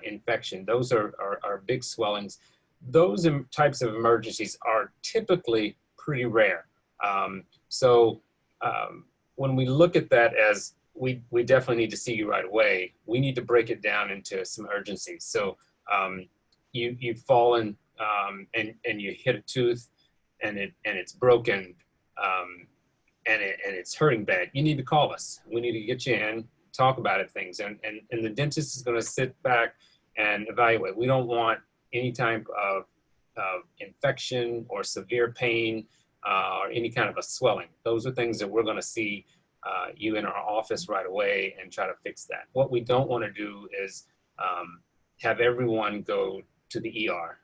infection, those are big swellings. Those types of emergencies are typically pretty rare. So when we look at that as we definitely need to see you right away, we need to break it down into some urgencies. So you've fallen and you hit a tooth and it's broken and it's hurting bad. You need to call us. We need to get you in, talk about it, things, and the dentist is going to sit back and evaluate. We don't want any type of infection or severe pain or any kind of a swelling. Those are things that we're going to see you in our office right away and try to fix that. What we don't want to do is have everyone go to the ER.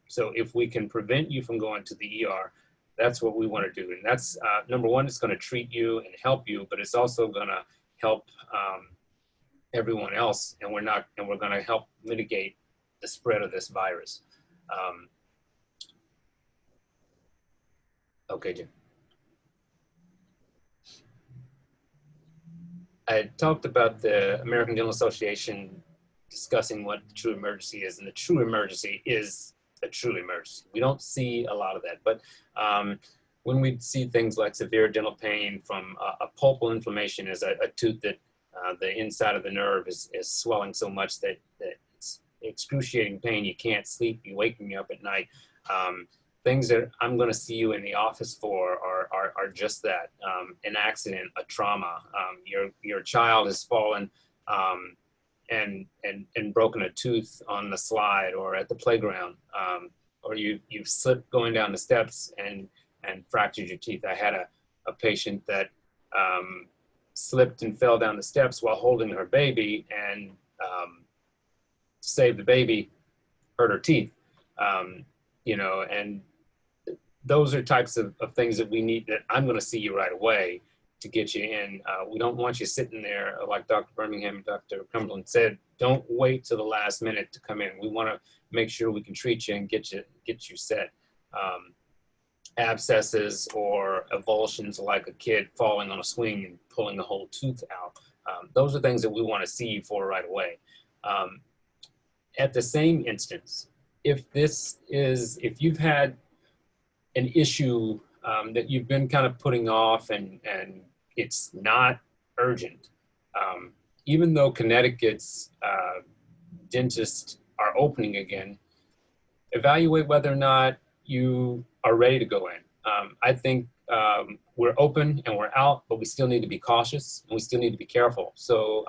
So if we can prevent you from going to the ER, that's what we want to do. And that's, number one, it's going to treat you and help you, but it's also going to help everyone else, and we're going to help mitigate the spread of this virus. Okay, Jim. I talked about the American Dental Association discussing what the true emergency is, and the true emergency is a true emergency. We don't see a lot of that, but when we see things like severe dental pain from a pulpal inflammation, is a tooth that the inside of the nerve is swelling so much that it's excruciating pain. You can't sleep. You wake me up at night. Things that I'm going to see you in the office for are just that: an accident, a trauma. Your child has fallen and broken a tooth on the slide or at the playground, or you've slipped going down the steps and fractured your teeth. I had a patient that slipped and fell down the steps while holding her baby, and to save the baby, hurt her teeth. You know, and those are types of things that we need, that I'm going to see you right away to get you in. We don't want you sitting there, like Dr. Birmingham and Dr. Cumberland said. Don't wait till the last minute to come in. We want to make sure we can treat you and get you set. Abscesses or avulsions, like a kid falling on a swing and pulling the whole tooth out. Those are things that we want to see you for right away. At the same instance, if you've had an issue that you've been kind of putting off and it's not urgent, even though Connecticut's dentists are opening again, evaluate whether or not you are ready to go in. I think we're open and we're out, but we still need to be cautious and we still need to be careful. So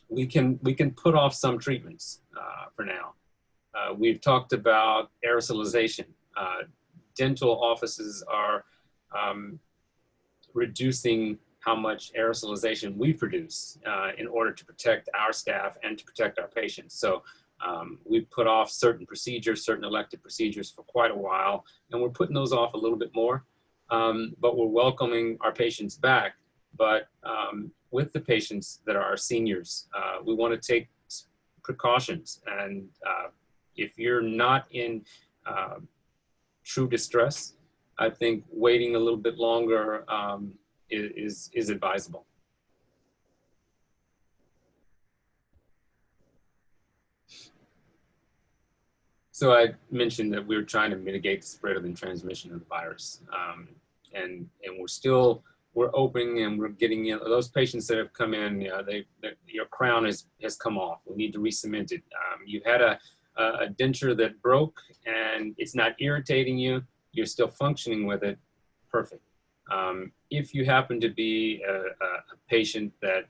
we can put off some treatments for now. We've talked about aerosolization. Dental offices are reducing how much aerosolization we produce in order to protect our staff and to protect our patients. So we've put off certain procedures, certain elective procedures for quite a while, and we're putting those off a little bit more, but we're welcoming our patients back. But with the patients that are our seniors, we want to take precautions. And if you're not in true distress, I think waiting a little bit longer is advisable. So I mentioned that we're trying to mitigate the spread of the transmission of the virus, and we're open and we're getting in those patients that have come in. Your crown has come off. We need to re-cement it. You had a denture that broke and it's not irritating you. You're still functioning with it. Perfect. If you happen to be a patient that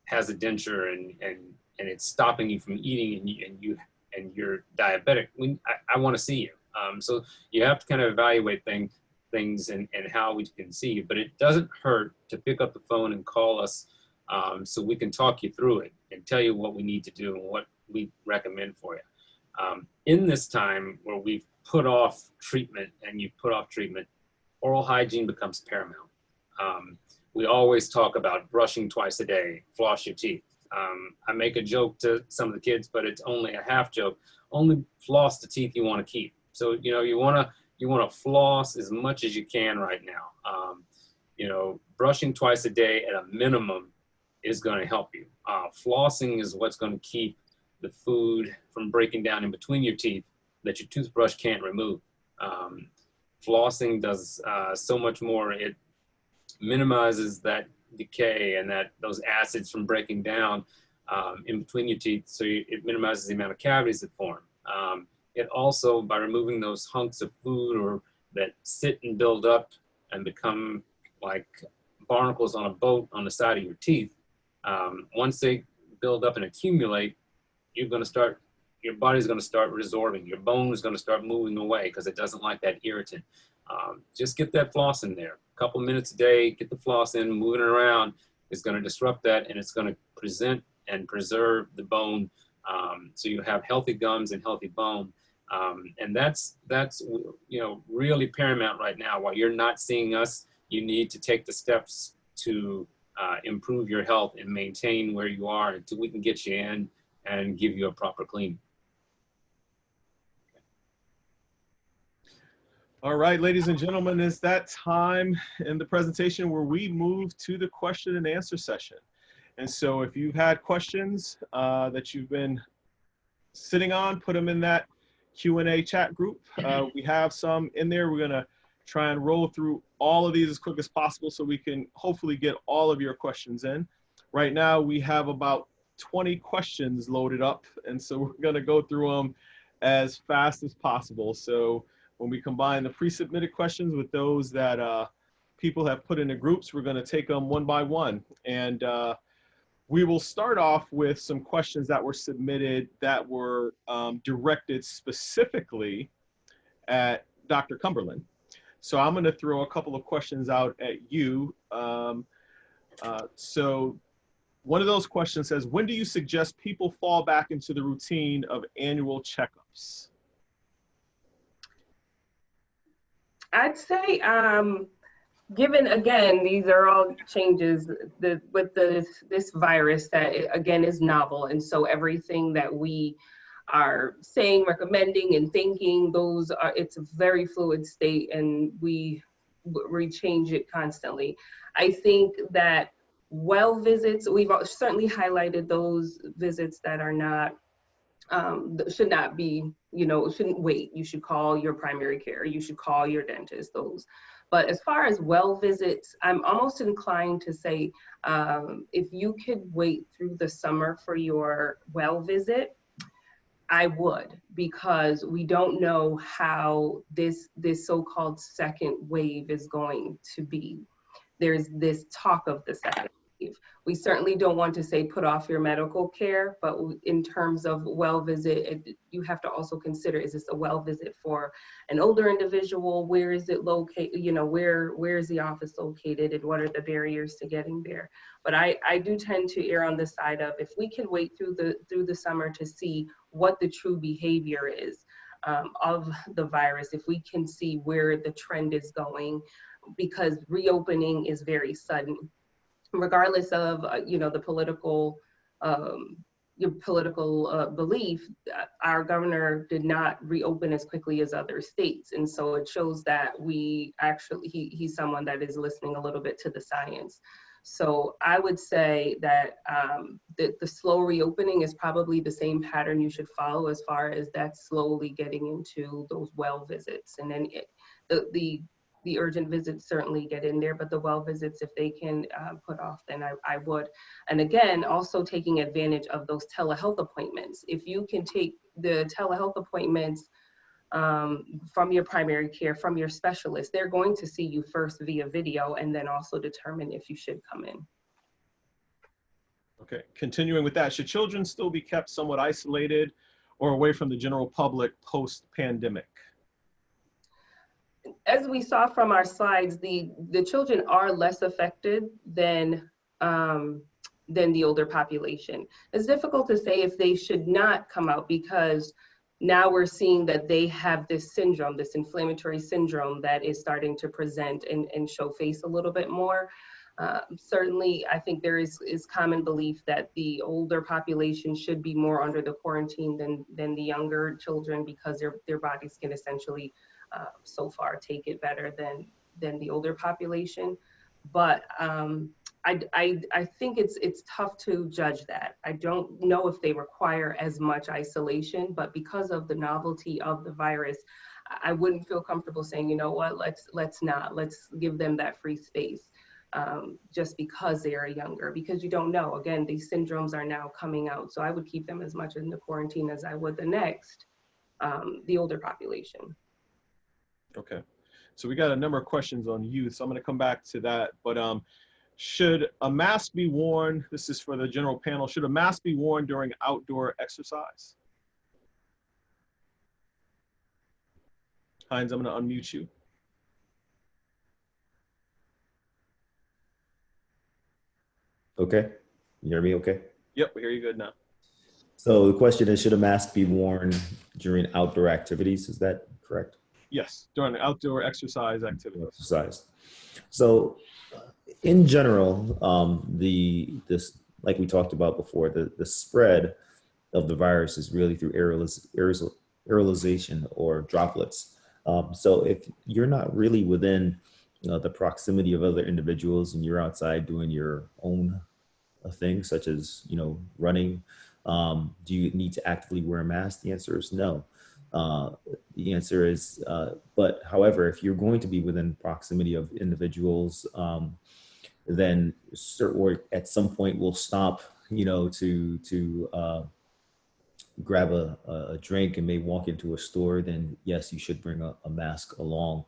has a denture and it's stopping you from eating and you're diabetic, I want to see you. So you have to kind of evaluate things and how we can see you, but it doesn't hurt to pick up the phone and call us so we can talk you through it and tell you what we need to do and what we recommend for you. In this time where we've put off treatment and you put off treatment, oral hygiene becomes paramount. We always talk about brushing twice a day, floss your teeth. I make a joke to some of the kids, but it's only a half joke. Only floss the teeth you want to keep. So, you know, you want to floss as much as you can right now. You know, brushing twice a day at a minimum is going to help you. Flossing is what's going to keep the food from breaking down in between your teeth that your toothbrush can't remove. Flossing does so much more. It minimizes that decay and those acids from breaking down in between your teeth, so it minimizes the amount of cavities that form. It also, by removing those hunks of food or that sit and build up and become like barnacles on a boat on the side of your teeth, once they build up and accumulate, your body's going to start resorbing. Your bone is going to start moving away because it doesn't like that irritant. Just get that floss in there. A couple minutes a day, get the floss in, moving it around is going to disrupt that, and it's going to present and preserve the bone, so you have healthy gums and healthy bone. And that's you know, really paramount right now. While you're not seeing us, you need to take the steps to improve your health and maintain where you are until we can get you in and give you a proper clean. All right, ladies and gentlemen, it's that time in the presentation where we move to the question and answer session. And so if you've had questions that you've been sitting on, put them in that Q&A chat group. We have some in there. We're gonna try and roll through all of these as quick as possible so we can hopefully get all of your questions in. Right now, we have about 20 questions loaded up, and so we're gonna go through them as fast as possible. So when we combine the pre-submitted questions with those that people have put into groups, we're gonna take them one by one. And We will start off with some questions that were submitted that were directed specifically at Dr. Cumberland. So I'm going to throw a couple of questions out at you. So one of those questions says, when do you suggest people fall back into the routine of annual checkups? I'd say, given, again, these are all changes with this virus that, again, is novel. And so everything that we are saying, recommending, and thinking, it's a very fluid state, and we change it constantly. I think that well visits, we've certainly highlighted those visits that are not, should not be, shouldn't wait. You should call your primary care, you should call your dentist, those. But as far as well visits, I'm almost inclined to say, if you could wait through the summer for your well visit, I would, because we don't know how this so-called second wave is going to be. There's this talk of the second wave. We certainly don't want to say put off your medical care, but in terms of well visit, you have to also consider, is this a well visit for an older individual? Where is it located? Where is the office located, and what are the barriers to getting there? But I do tend to err on the side of, if we can wait through the summer to see what the true behavior is of the virus, if we can see where the trend is going, because reopening is very sudden. Regardless of the political belief, our governor did not reopen as quickly as other states, and so it shows that he's someone that is listening a little bit to the science. So I would say that the slow reopening is probably the same pattern you should follow, as far as that slowly getting into those well visits, and then the urgent visits certainly get in there, but the well visits, if they can put off, then I would. And again, also taking advantage of those telehealth appointments. If you can take the telehealth appointments from your primary care, from your specialist, they're going to see you first via video, and then also determine if you should come in. Okay, continuing with that, should children still be kept somewhat isolated or away from the general public post-pandemic? As we saw from our slides, the children are less affected than the older population. It's difficult to say if they should not come out, because now we're seeing that they have this syndrome, this inflammatory syndrome that is starting to present and show face a little bit more. Certainly, I think there is common belief that the older population should be more under the quarantine than the younger children, because their bodies can essentially so far take it better than the older population. But I think it's tough to judge that. I don't know if they require as much isolation, but because of the novelty of the virus, I wouldn't feel comfortable saying, you know what, let's give them that free space, just because they are younger, because you don't know. Again, these syndromes are now coming out. So I would keep them as much in the quarantine as I would the older population. Okay, so we got a number of questions on youth, so I'm going to come back to that. But should a mask be worn? This is for the general panel. Should a mask be worn during outdoor exercise? Hynes, I'm going to unmute you. Okay, you hear me okay? Yep, we hear you good now. So the question is, should a mask be worn during outdoor activities? Is that correct? Yes, during the outdoor exercise activity. Exercise. So in general, this, like we talked about before, the spread of the virus is really through aerolization or droplets. So if you're not really within the proximity of other individuals and you're outside doing your own thing, such as running, do you need to actively wear a mask? The answer is no. The answer is, but however, if you're going to be within proximity of individuals, then or at some point we'll stop, to grab a drink and may walk into a store, then yes, you should bring a mask along.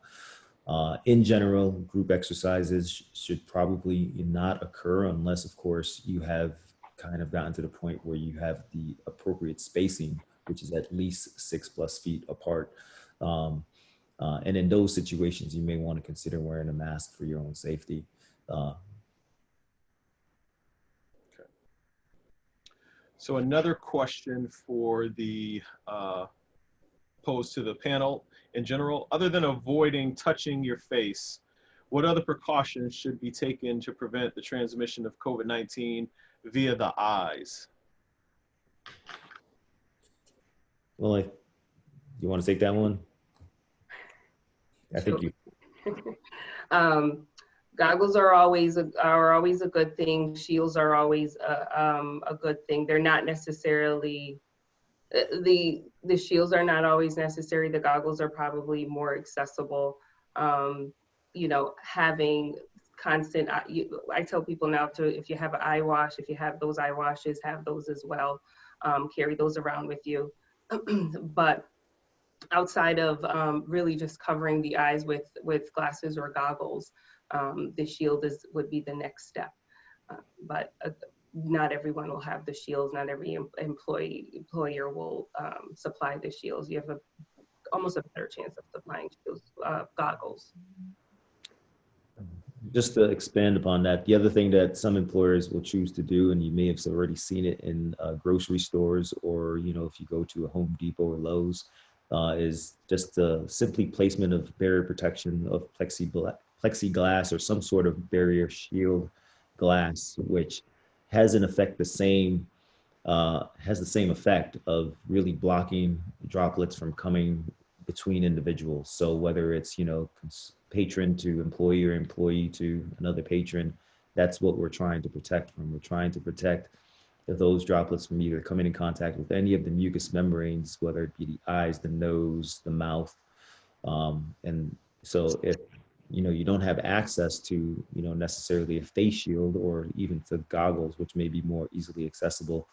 In general, group exercises should probably not occur unless, of course, you have kind of gotten to the point where you have the appropriate spacing, which is at least 6+ feet apart. And in those situations, you may want to consider wearing a mask for your own safety. So another question for the posed to the panel in general, other than avoiding touching your face, what other precautions should be taken to prevent the transmission of COVID-19 via the eyes? Well, you want to take that one? I think you. Goggles are always a good thing. Shields are always a good thing. They're not necessarily the shields are not always necessary. The goggles are probably more accessible. You know, having constant. I tell people now to, if you have an eye wash, if you have those eye washes, have those as well. Carry those around with you. But outside of really just covering the eyes with glasses or goggles, the shield would be the next step. But not everyone will have the shields. Not every employer will supply the shields. You have almost a better chance of supplying shields, goggles. Just to expand upon that, the other thing that some employers will choose to do, and you may have already seen it in grocery stores, or if you go to a Home Depot or Lowe's, is just the simply placement of barrier protection of plexiglass or some sort of barrier shield glass, which has in effect the same effect of really blocking droplets from coming between individuals. So whether it's patron to employee or employee to another patron, that's what we're trying to protect from. We're trying to protect those droplets from either coming in contact with any of the mucous membranes, whether it be the eyes, the nose, the mouth. And so if you don't have access to necessarily a face shield or even to goggles, which may be more easily accessible,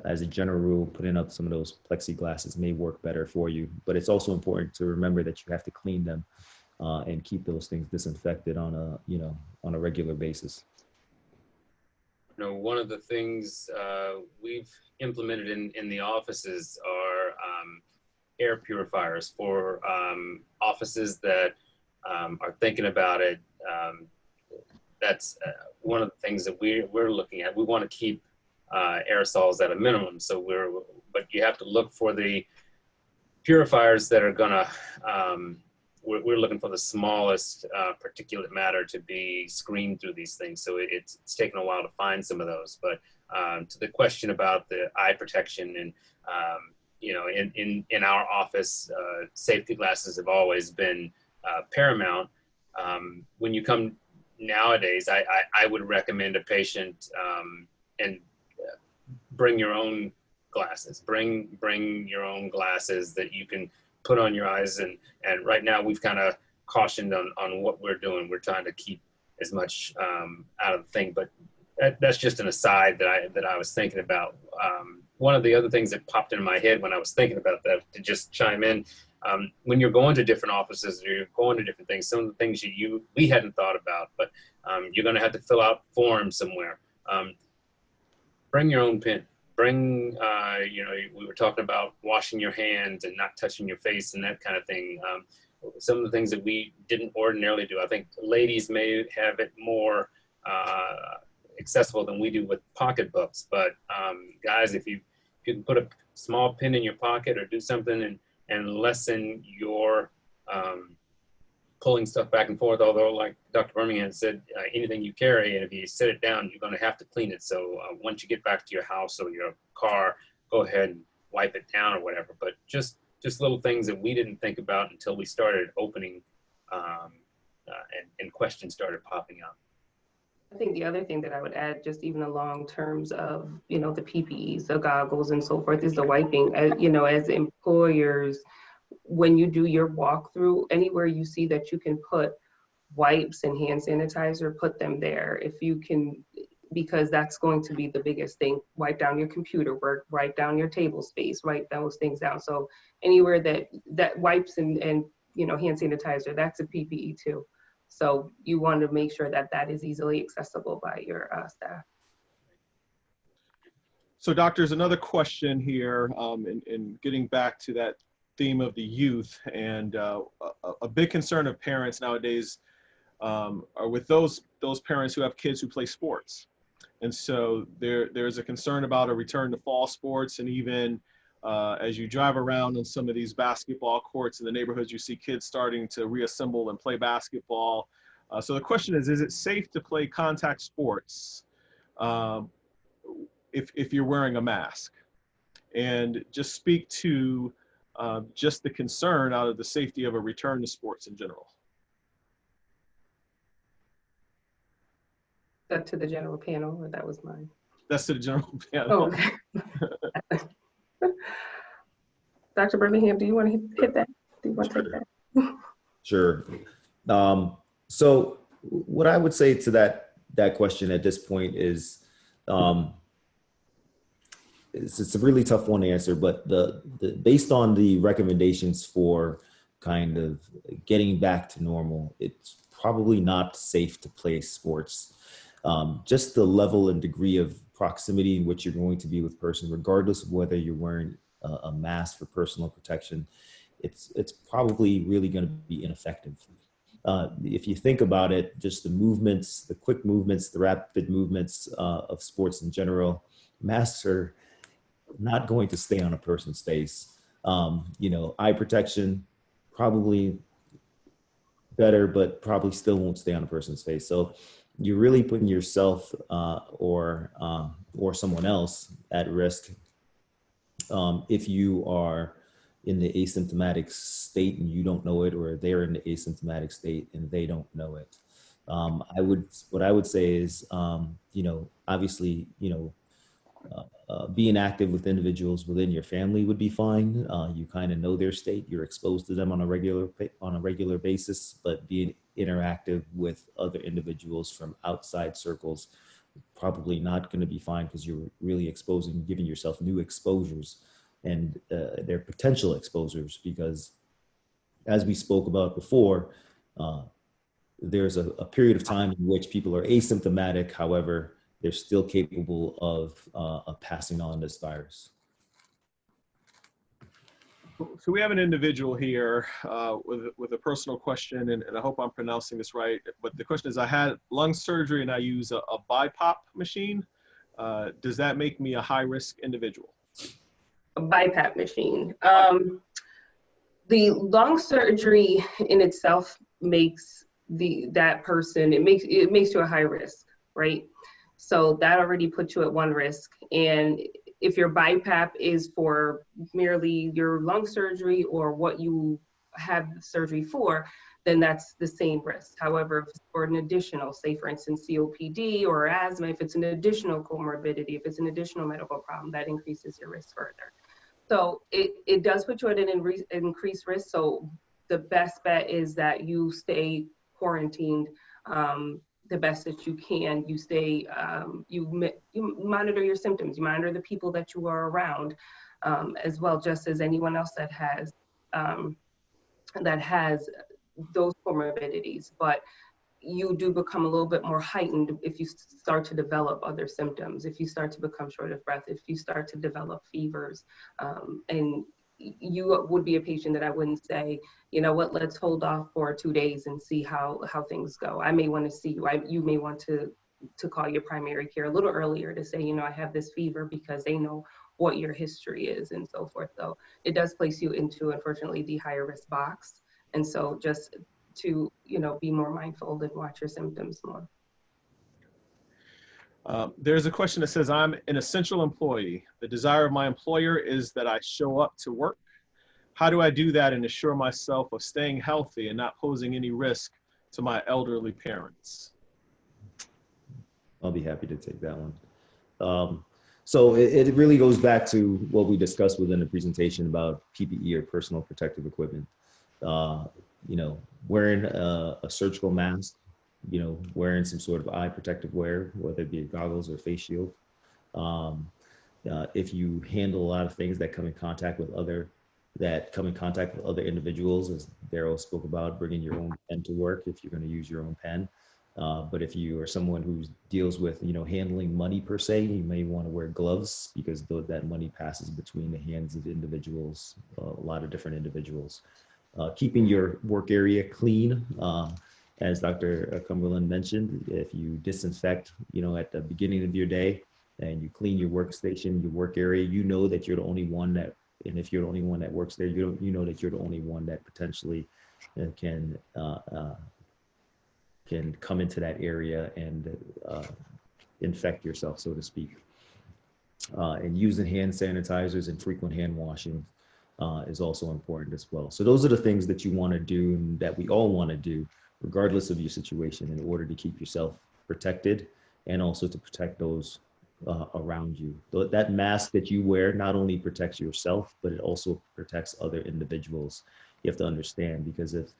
as a general rule, putting up some of those plexiglasses may work better for you. But it's also important to remember that you have to clean them and keep those things disinfected on a regular basis. One of the things we've implemented in the offices are air purifiers for offices that are thinking about it. That's one of the things that we're looking at. We want to keep aerosols at a minimum. But you have to look for the purifiers that are gonna, we're looking for the smallest particulate matter to be screened through these things. So it's taken a while to find some of those. But to the question about the eye protection, and in our office, safety glasses have always been paramount. When you come nowadays, I would recommend a patient and bring your own glasses. Bring your own glasses that you can put on your eyes. And right now we've kind of cautioned on what we're doing. We're trying to keep as much out of the thing, but that's just an aside that I was thinking about. One of the other things that popped into my head when I was thinking about that, to just chime in, when you're going to different offices or you're going to different things, some of the things we hadn't thought about, but you're going to have to fill out forms somewhere. Bring your own pen. Bring, we were talking about washing your hands and not touching your face and that kind of thing. Some of the things that we didn't ordinarily do. I think ladies may have it more accessible than we do with pocketbooks, but guys, if you can put a small pin in your pocket or do something and lessen your pulling stuff back and forth, although like Dr. Birmingham said, anything you carry, and if you set it down, you're going to have to clean it. So once you get back to your house or your car, go ahead and wipe it down or whatever. But just little things that we didn't think about until we started opening and questions started popping up. I think the other thing that I would add, just even along terms of, the PPEs, the goggles and so forth, is the wiping. As employers, when you do your walkthrough, anywhere you see that you can put wipes and hand sanitizer, put them there. If you can, because that's going to be the biggest thing. Wipe down your computer work, wipe down your table space, write those things down. So anywhere that wipes and hand sanitizer, that's a PPE too. So you want to make sure that is easily accessible by your staff. So doctors, another question here, in getting back to that theme of the youth, and a big concern of parents nowadays are with those parents who have kids who play sports. And so there's a concern about a return to fall sports, and even as you drive around on some of these basketball courts in the neighborhoods, you see kids starting to reassemble and play basketball. So the question is it safe to play contact sports if you're wearing a mask? And just speak to just the concern out of the safety of a return to sports in general. That to the general panel, or that was mine? That's to the general panel. Oh, okay. Dr. Birmingham, do you want to hit that? Do you want to take that? Sure. So what I would say to that question at this point is, it's a really tough one to answer, but based on the recommendations for kind of getting back to normal, it's probably not safe to play sports. Just the level and degree of proximity in which you're going to be with person, regardless of whether you're wearing a mask for personal protection, it's probably really going to be ineffective. If you think about it, just the movements, the quick movements, the rapid movements of sports in general, masks are not going to stay on a person's face. Eye protection, probably better, but probably still won't stay on a person's face. So you're really putting yourself or someone else at risk if you are in the asymptomatic state and you don't know it, or they're in the asymptomatic state and they don't know it. What I would say is, obviously, being active with individuals within your family would be fine. You kind of know their state, you're exposed to them on a regular basis, but being interactive with other individuals from outside circles, probably not going to be fine, because you're really giving yourself new exposures, and they're potential exposures, because as we spoke about before, there's a period of time in which people are asymptomatic. However, they're still capable of passing on this virus. So we have an individual here with a personal question, and I hope I'm pronouncing this right, but the question is, I had lung surgery and I use a BiPAP machine. Does that make me a high-risk individual? A BiPAP machine. The lung surgery in itself makes that person, it makes you a high risk, right? So that already puts you at one risk. And if your BiPAP is for merely your lung surgery or what you have surgery for, then that's the same risk. However, if it's for an additional, say for instance, COPD or asthma, if it's an additional comorbidity, if it's an additional medical problem, that increases your risk further. So it does put you at an increased risk. So the best bet is that you stay quarantined the best that you can. You stay, you monitor your symptoms, you monitor the people that you are around as well, just as anyone else that has those comorbidities. But you do become a little bit more heightened if you start to develop other symptoms, if you start to become short of breath, if you start to develop fevers. And you would be a patient that I wouldn't say, you know what, let's hold off for 2 days and see how things go. I may want to see you. You may want to call your primary care a little earlier to say, I have this fever, because they know what your history is and so forth. So it does place you into, unfortunately, the higher risk box. And so just to, be more mindful and watch your symptoms more. There's a question that says, I'm an essential employee. The desire of my employer is that I show up to work. How do I do that and assure myself of staying healthy and not posing any risk to my elderly parents? I'll be happy to take that one. So it really goes back to what we discussed within the presentation about PPE, or personal protective equipment. Wearing a surgical mask, wearing some sort of eye protective wear, whether it be goggles or face shield. If you handle a lot of things that come in contact with other individuals, as Darryl spoke about, bringing your own pen to work if you're going to use your own pen. But if you are someone who deals with, handling money per se, you may want to wear gloves because that money passes between the hands of individuals, a lot of different individuals. Keeping your work area clean, as Dr. Cumberland mentioned, if you disinfect, at the beginning of your day and you clean your workstation, your work area, that you're the only one that, and if you're the only one that works there, that you're the only one that potentially can come into that area and infect yourself, so to speak. And using hand sanitizers and frequent hand washing is also important as well. So those are the things that you want to do and that we all want to do, regardless of your situation, in order to keep yourself protected and also to protect those around you. That mask that you wear not only protects yourself, but it also protects other individuals. You have to understand, because if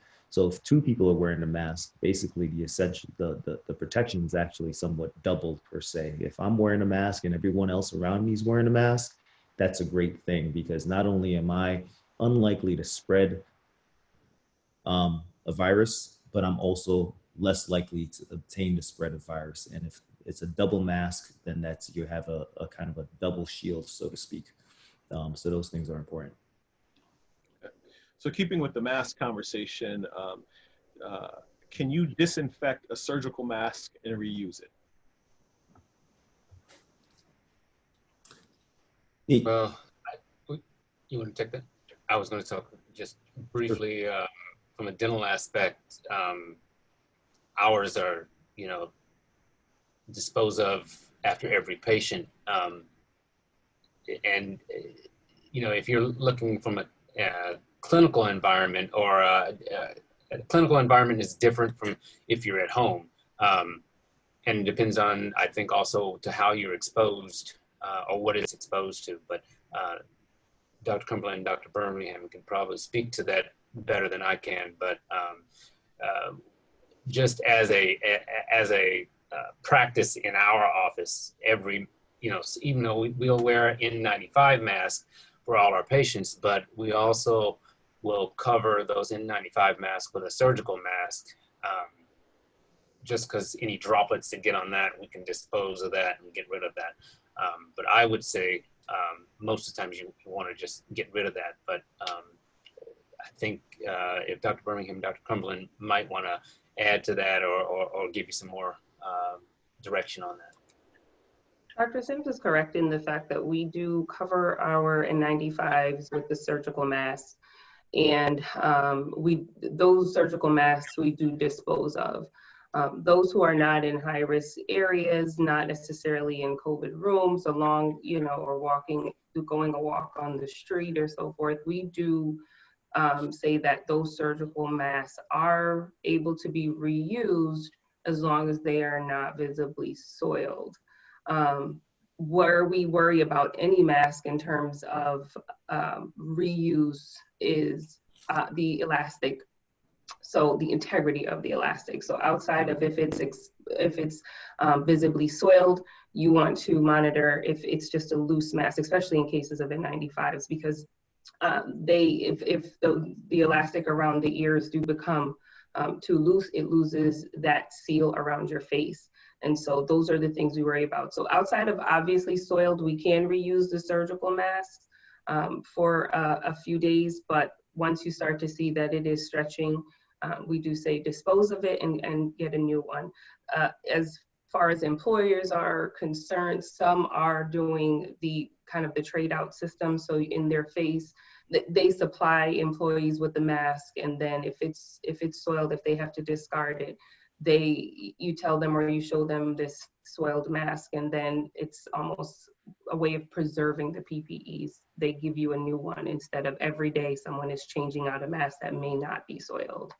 two people are wearing a mask, basically the protection is actually somewhat doubled per se. If I'm wearing a mask and everyone else around me is wearing a mask, that's a great thing, because not only am I unlikely to spread a virus, but I'm also less likely to obtain the spread of virus. And if it's a double mask, then you have a kind of a double shield, so to speak. So those things are important. Okay. So keeping with the mask conversation, can you disinfect a surgical mask and reuse it? Well, you want to take that? I was going to talk just briefly from a dental aspect. Ours are, disposed of after every patient. And, if you're looking from a clinical environment, or a clinical environment is different from if you're at home. And it depends on, I think, also to how you're exposed or what it's exposed to. But Dr. Cumberland and Dr. Birmingham can probably speak to that better than I can. But just as a practice in our office, even though we'll wear an N95 mask for all our patients, but we also will cover those N95 masks with a surgical mask, just because any droplets that get on that, we can dispose of that and get rid of that. But I would say most of the times you want to just get rid of that. But I think if Dr. Birmingham and Dr. Cumberland might want to add to that or give you some more direction on that. Dr. Sims is correct in the fact that we do cover our N95s with the surgical masks, and those surgical masks we do dispose of. Those who are not in high-risk areas, not necessarily in COVID rooms, or going a walk on the street or so forth, we do say that those surgical masks are able to be reused as long as they are not visibly soiled. Where we worry about any mask in terms of reuse is the elastic, so the integrity of the elastic. So outside of if it's visibly soiled, you want to monitor if it's just a loose mask, especially in cases of N95s, because if the elastic around the ears do become too loose, it loses that seal around your face. And so those are the things we worry about. So outside of obviously soiled, we can reuse the surgical masks for a few days, but once you start to see that it is stretching, we do say dispose of it and get a new one. As far as employers are concerned, some are doing the kind of the trade out system. So in their face, they supply employees with the mask, and then if it's soiled, if they have to discard it, you tell them or you show them this soiled mask, and then it's almost a way of preserving the PPEs. They give you a new one instead of every day someone is changing out a mask that may not be soiled.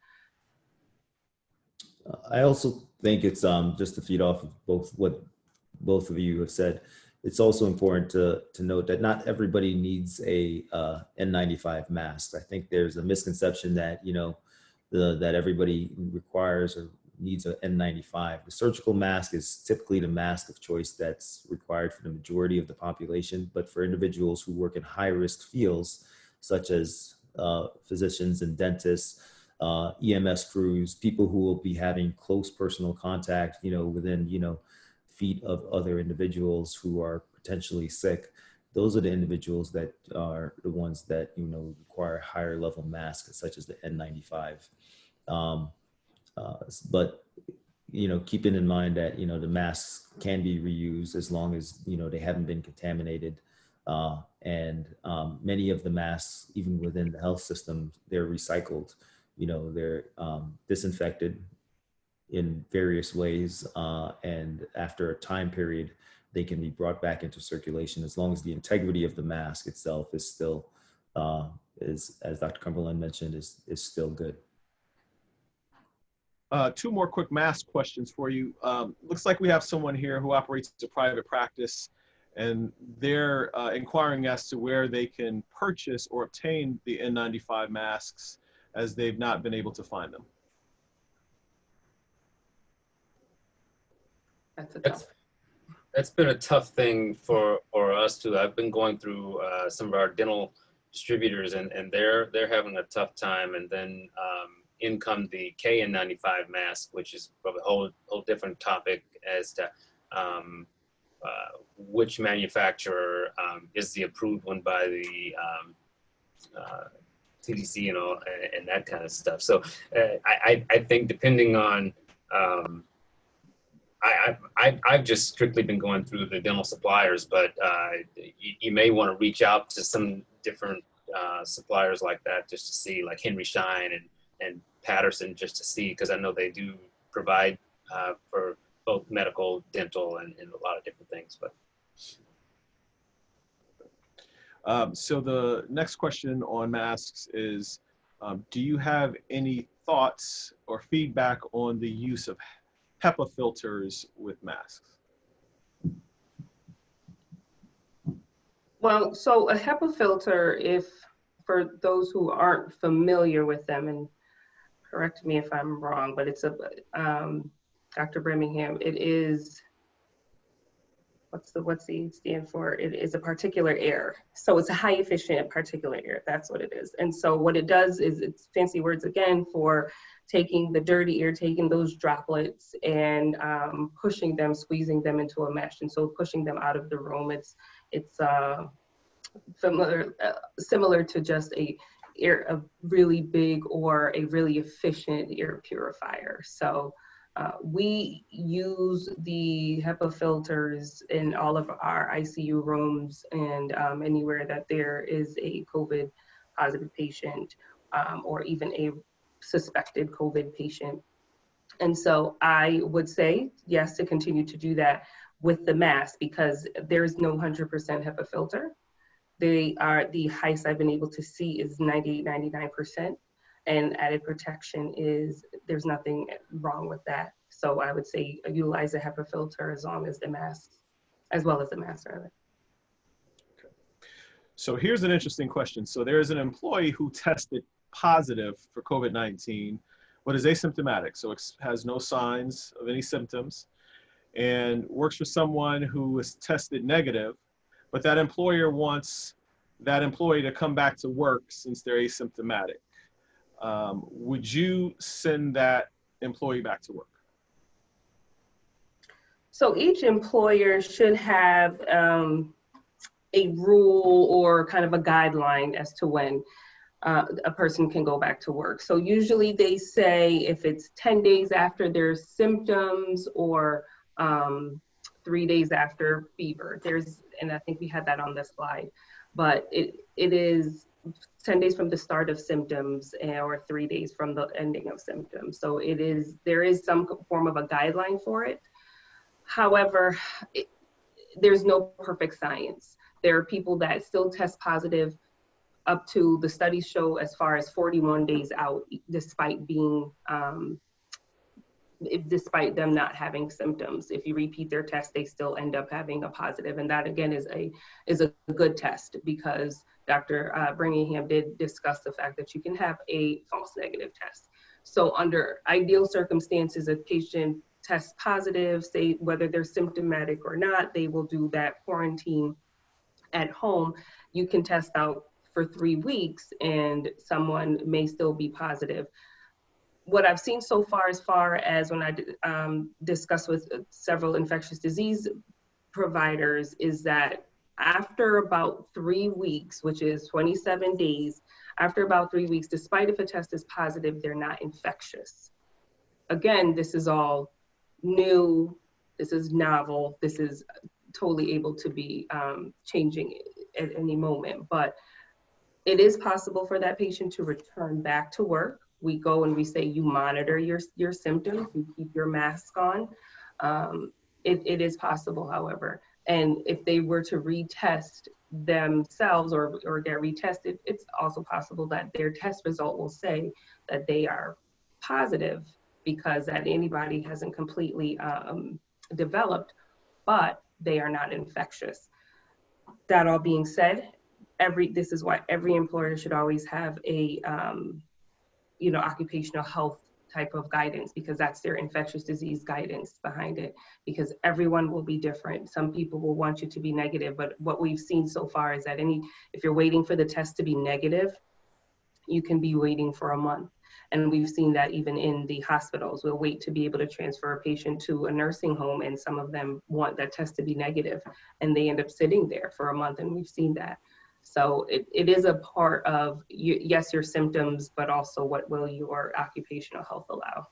I also think it's just to feed off of what both of you have said. It's also important to note that not everybody needs a N95 mask. I think there's a misconception that that everybody requires or needs an N95. The surgical mask is typically the mask of choice that's required for the majority of the population, but for individuals who work in high-risk fields, such as physicians and dentists, EMS crews, people who will be having close personal contact, within, feet of other individuals who are potentially sick. Those are the individuals that are the ones that, require higher level masks, such as the N95. But keeping in mind that, the masks can be reused as long as, they haven't been contaminated. And many of the masks, even within the health system, they're recycled, they're disinfected in various ways. And after a time period, they can be brought back into circulation as long as the integrity of the mask itself is still, as Dr. Cumberland mentioned, is still good. Two more quick mask questions for you. Looks like we have someone here who operates a private practice, and they're inquiring as to where they can purchase or obtain the N95 masks, as they've not been able to find them. That's been a tough thing for us too. I've been going through some of our dental distributors, and they're having a tough time. And then in come the KN95 mask, which is a whole different topic as to which manufacturer is the approved one by the CDC and that kind of stuff. So I think depending on I've just strictly been going through the dental suppliers, but you may want to reach out to some different suppliers like that, just to see, like Henry Schein and Patterson, just to see, because I know they do provide for both medical, dental, and a lot of different things. But so the next question on masks is, do you have any thoughts or feedback on the use of HEPA filters with masks? Well, so a HEPA filter, for those who aren't familiar with them, and correct me if I'm wrong, but it's Dr. Birmingham, it is, what's the stand for? It is a particulate air. So it's a high efficient particulate air, that's what it is. And so what it does is, it's fancy words again for taking the dirty air, taking those droplets and pushing them, squeezing them into a mesh. And so pushing them out of the room, it's similar to just a really big or a really efficient air purifier. So we use the HEPA filters in all of our ICU rooms and anywhere that there is a COVID positive patient or even a suspected COVID patient. And so I would say yes to continue to do that with the mask, because there's no 100% HEPA filter. The highest I've been able to see is 98, 99%. And added protection there's nothing wrong with that. So I would say utilize a HEPA filter as well as the mask. Rather. Okay. So here's an interesting question. So there's an employee who tested positive for COVID-19, but is asymptomatic. So it has no signs of any symptoms, and works for someone who was tested negative, but that employer wants that employee to come back to work since they're asymptomatic. Would you send that employee back to work? So each employer should have a rule or kind of a guideline as to when a person can go back to work. So usually they say if it's 10 days after their symptoms or 3 days after fever. And I think we had that on the slide, but it is 10 days from the start of symptoms or 3 days from the ending of symptoms. So there is some form of a guideline for it. However, there's no perfect science. There are people that still test positive up to, the studies show, as far as 41 days out, despite them not having symptoms. If you repeat their test, they still end up having a positive. And that again is a good test, because Dr. Birmingham did discuss the fact that you can have a false negative test. So under ideal circumstances, if patient tests positive, say whether they're symptomatic or not, they will do that quarantine at home. You can test out for 3 weeks and someone may still be positive. what I've seen so far as when I discussed with several infectious disease providers, is that after about 3 weeks, which is 27 days, after about 3 weeks, despite if a test is positive, they're not infectious. Again, this is all new, this is novel, this is totally able to be changing at any moment, but it is possible for that patient to return back to work. We go and we say, you monitor your symptoms, you keep your mask on. It is possible, however. And if they were to retest themselves or get retested, it's also possible that their test result will say that they are positive because that antibody hasn't completely developed, but they are not infectious. That all being said, this is why every employer should always have a occupational health type of guidance, because that's their infectious disease guidance behind it, because everyone will be different. Some people will want you to be negative, but what we've seen so far is that if you're waiting for the test to be negative, you can be waiting for a month. And we've seen that even in the hospitals. We'll wait to be able to transfer a patient to a nursing home, and some of them want that test to be negative, and they end up sitting there for a month, and we've seen that. So it is a part of, yes, your symptoms, but also what will your occupational health allow.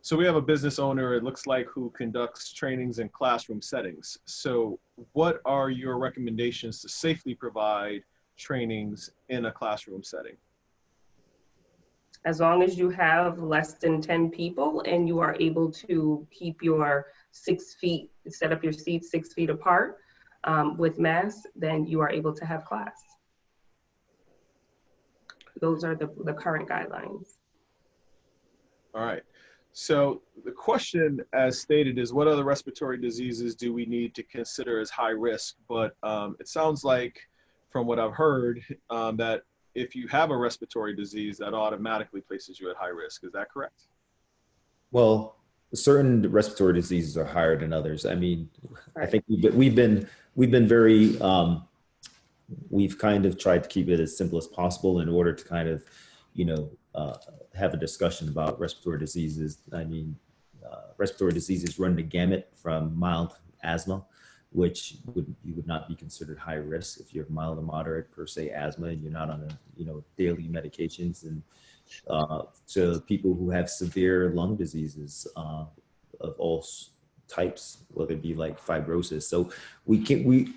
So we have a business owner, it looks like, who conducts trainings in classroom settings. So what are your recommendations to safely provide trainings in a classroom setting? As long as you have less than 10 people and you are able to keep your 6 feet, set up your seats 6 feet apart with masks, then you are able to have class. Those are the current guidelines. All right. So the question, as stated, is what other respiratory diseases do we need to consider as high risk? But it sounds like, from what I've heard, that if you have a respiratory disease, that automatically places you at high risk. Is that correct? Well, certain respiratory diseases are higher than others. I mean, right. I think we've been very, we've kind of tried to keep it as simple as possible in order to kind of, have a discussion about respiratory diseases. I mean, respiratory diseases run the gamut from mild asthma, which you would not be considered high risk if you're mild to moderate per se asthma and you're not on daily medications, and to people who have severe lung diseases of all types, whether it be like fibrosis. So we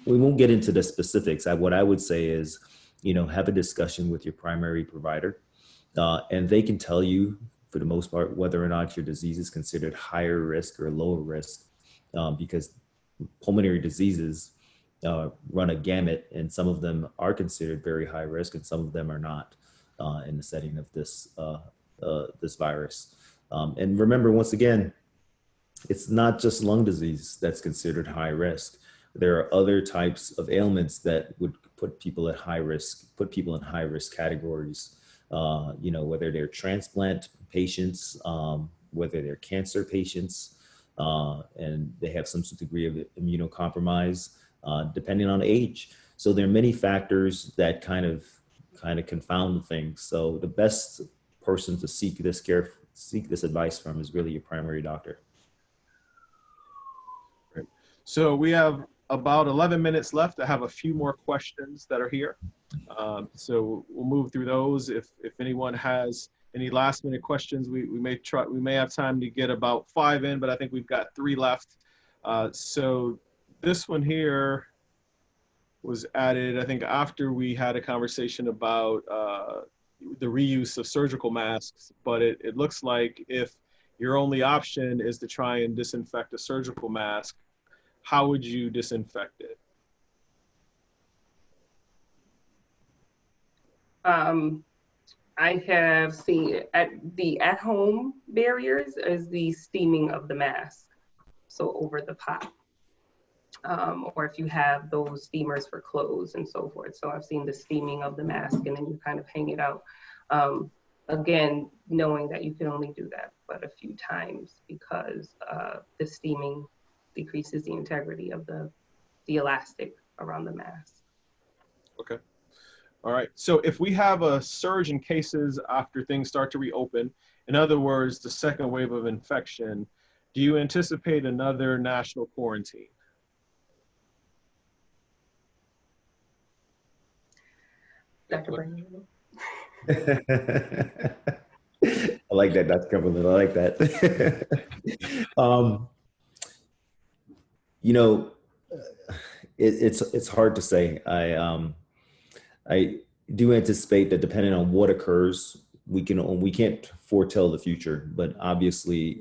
won't get into the specifics. What I would say is, have a discussion with your primary provider, and they can tell you for the most part whether or not your disease is considered higher risk or lower risk, because pulmonary diseases run a gamut, and some of them are considered very high risk and some of them are not in the setting of this virus. And remember, once again, it's not just lung disease that's considered high risk. There are other types of ailments that would put people at high risk, put people in high risk categories, whether they're transplant patients, whether they're cancer patients, and they have some degree of immunocompromise, depending on age. So there are many factors that kind of confound things. So the best person to seek this advice from is really your primary doctor. Great. So we have about 11 minutes left. I have a few more questions that are here. So we'll move through those. If anyone has any last minute questions, we may have time to get about 5 in, but I think we've got 3 left. So this one here was added, I think, after we had a conversation about the reuse of surgical masks, but it looks like if your only option is to try and disinfect a surgical mask, how would you disinfect it? I have seen at-home barriers is the steaming of the mask, so over the pot, or if you have those steamers for clothes and so forth. So I've seen the steaming of the mask, and then you kind of hang it out. Again, knowing that you can only do that but a few times, because the steaming decreases the integrity of the elastic around the mask. Okay. All right. So if we have a surge in cases after things start to reopen, in other words, the second wave of infection, do you anticipate another national quarantine? Dr. Birmingham. I like that, Dr. Cumberland. I like that. You know, it's hard to say. I do anticipate that depending on what occurs, we can't foretell the future. But obviously,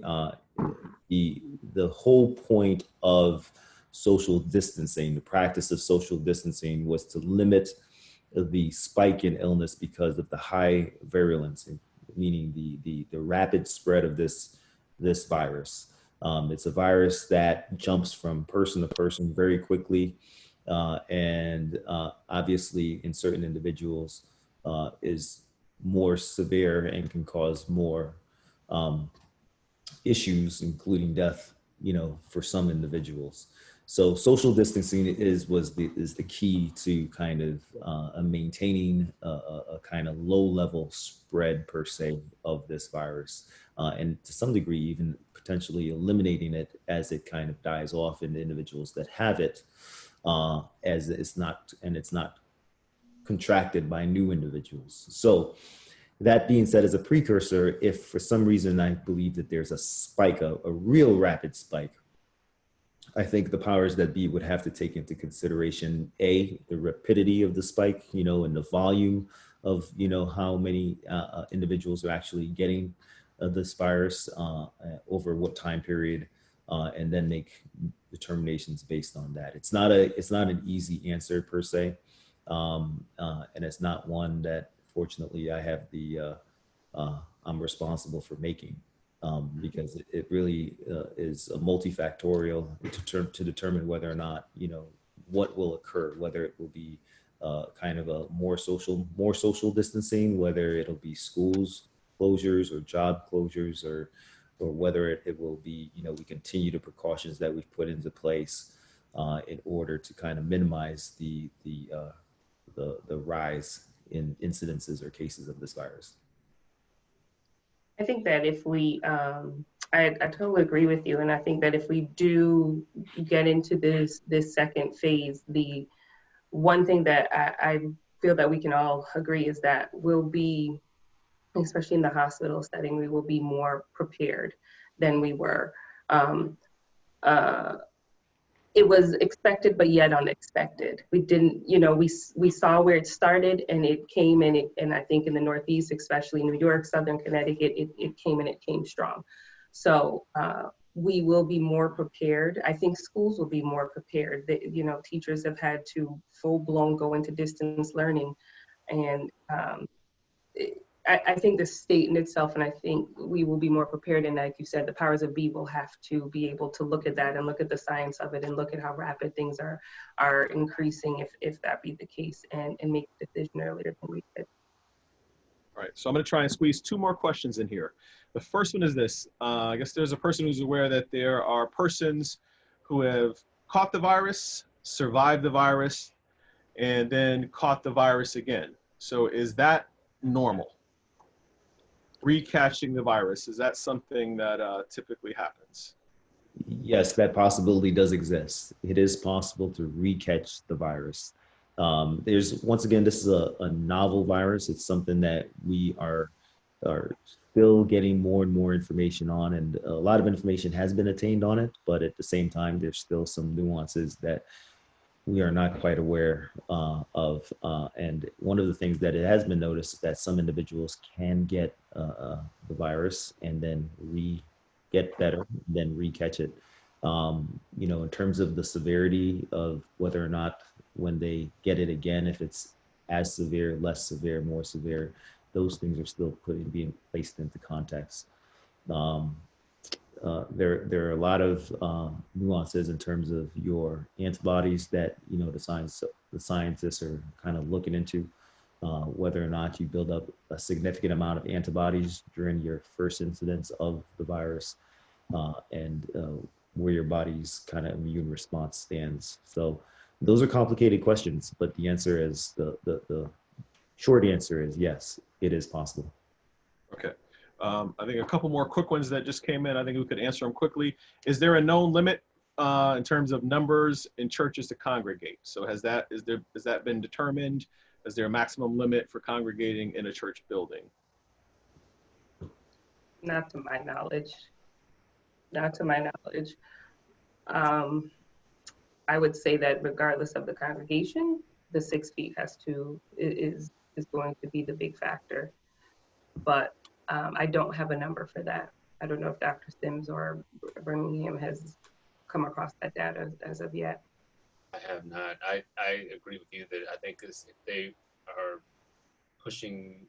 the whole point of social distancing, the practice of social distancing, was to limit the spike in illness because of the high virulence, meaning the rapid spread of this virus. It's a virus that jumps from person to person very quickly, and obviously in certain individuals is more severe and can cause more issues, including death, for some individuals. So social distancing is the key to kind of maintaining a kind of low level spread per se of this virus, and to some degree even potentially eliminating it as it kind of dies off in the individuals that have it, as it's not contracted by new individuals. So that being said, as a precursor, if for some reason I believe that there's a spike, a real rapid spike, I think the powers that be would have to take into consideration, A, the rapidity of the spike, and the volume of, how many individuals are actually getting this virus over what time period, and then make determinations based on that. It's not an easy answer per se, and it's not one that fortunately I have I'm responsible for making. Because it really is a multifactorial to determine whether or not, what will occur, whether it will be kind of a more social distancing, whether it'll be schools closures or job closures, or whether it will be, we continue the precautions that we've put into place in order to kind of minimize the rise in incidences or cases of this virus. I think that if we, I totally agree with you. And I think that if we do get into this second phase, the one thing that I feel that we can all agree is that we'll be, especially in the hospital setting, we will be more prepared than we were. It was expected, but yet unexpected. We didn't, we saw where it started and it came in, and I think in the Northeast, especially New York, Southern Connecticut, it came strong. So we will be more prepared. I think schools will be more prepared. Teachers have had to full blown go into distance learning. And I think the state in itself, and I think we will be more prepared. And like you said, the powers of be will have to be able to look at that and look at the science of it and look at how rapid things are increasing, if that be the case, and make a decision earlier than we did. All right, so I'm going to try and squeeze two more questions in here. The first one is this. I guess there's a person who's aware that there are persons who have caught the virus, survived the virus, and then caught the virus again. So is that normal? Recatching the virus, is that something that typically happens? Yes, that possibility does exist. It is possible to recatch the virus. Once again, this is a novel virus. It's something that we are still getting more and more information on, and a lot of information has been attained on it, but at the same time, there's still some nuances that we are not quite aware of. And one of the things that it has been noticed is that some individuals can get the virus and then get better, then recatch it. In terms of the severity of whether or not when they get it again, if it's as severe, less severe, more severe, those things are still being placed into context. There are a lot of nuances in terms of your antibodies that the scientists are kind of looking into, whether or not you build up a significant amount of antibodies during your first incidence of the virus, and where your body's kind of immune response stands. So those are complicated questions, but the answer is the Short answer is yes, it is possible. Okay. I think a couple more quick ones that just came in. I think we could answer them quickly. Is there a known limit in terms of numbers in churches to congregate? So has that been determined? Is there a maximum limit for congregating in a church building? Not to my knowledge. Not to my knowledge. I would say that regardless of the congregation, the 6 feet is going to be the big factor. But I don't have a number for that. I don't know if Dr. Sims or Birmingham has come across that data as of yet. I have not. I agree with you that I think if they are pushing,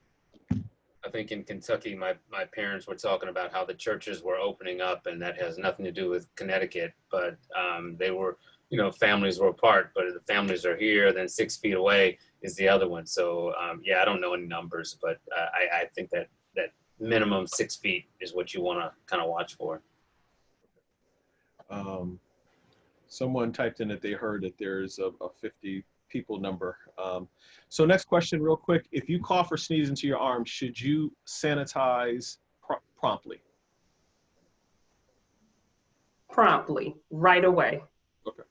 I think in Kentucky, my parents were talking about how the churches were opening up, and that has nothing to do with Connecticut, but they were, families were apart, but the families are here, then 6 feet away is the other one. So yeah, I don't know any numbers, but I think that minimum 6 feet is what you want to kind of watch for. Someone typed in that they heard that there's a 50 people number. So next question real quick. If you cough or sneeze into your arm, should you sanitize promptly? Promptly, right away. Okay.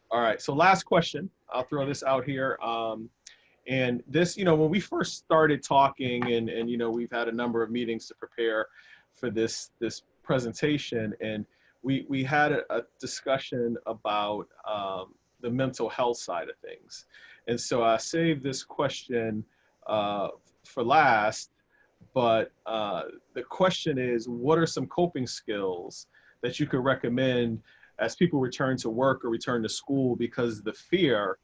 All right. So last question. I'll throw this out here. And this, when we first started talking and we've had a number of meetings to prepare for this presentation, and we had a discussion about the mental health side of things. And so I saved this question for last, but the question is, what are some coping skills that you could recommend as people return to work or return to school, because the fear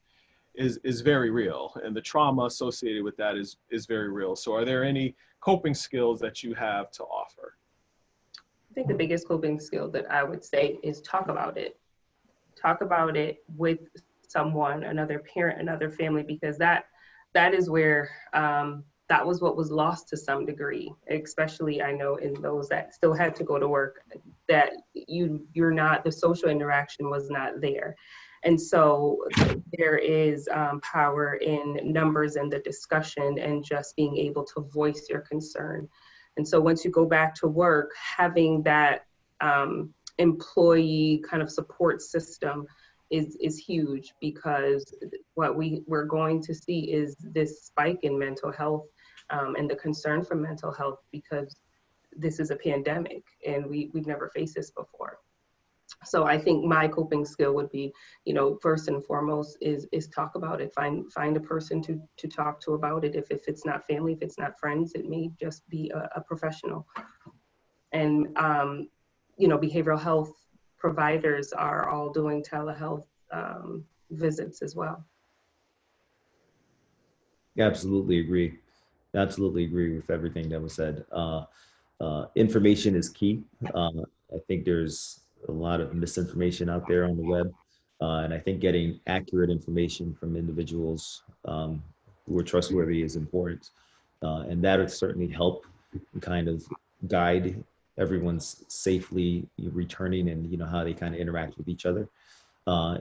is very real and the trauma associated with that is very real. So are there any coping skills that you have to offer? I think the biggest coping skill that I would say is talk about it. Talk about it with someone, another parent, another family, because that is where that was what was lost to some degree, especially I know in those that still had to go to work, that the social interaction was not there. And so there is power in numbers and the discussion and just being able to voice your concern. And so once you go back to work, having that employee kind of support system is huge, because what we're going to see is this spike in mental health and the concern for mental health, because this is a pandemic and we've never faced this before. So I think my coping skill would be, first and foremost is talk about it. Find a person to talk to about it. If it's not family, if it's not friends, it may just be a professional. And behavioral health providers are all doing telehealth visits as well. Absolutely agree. Absolutely agree with everything that was said. Information is key. I think there's a lot of misinformation out there on the web. And I think getting accurate information from individuals who are trustworthy is important. And that would certainly help kind of guide everyone's safely returning and, how they kind of interact with each other.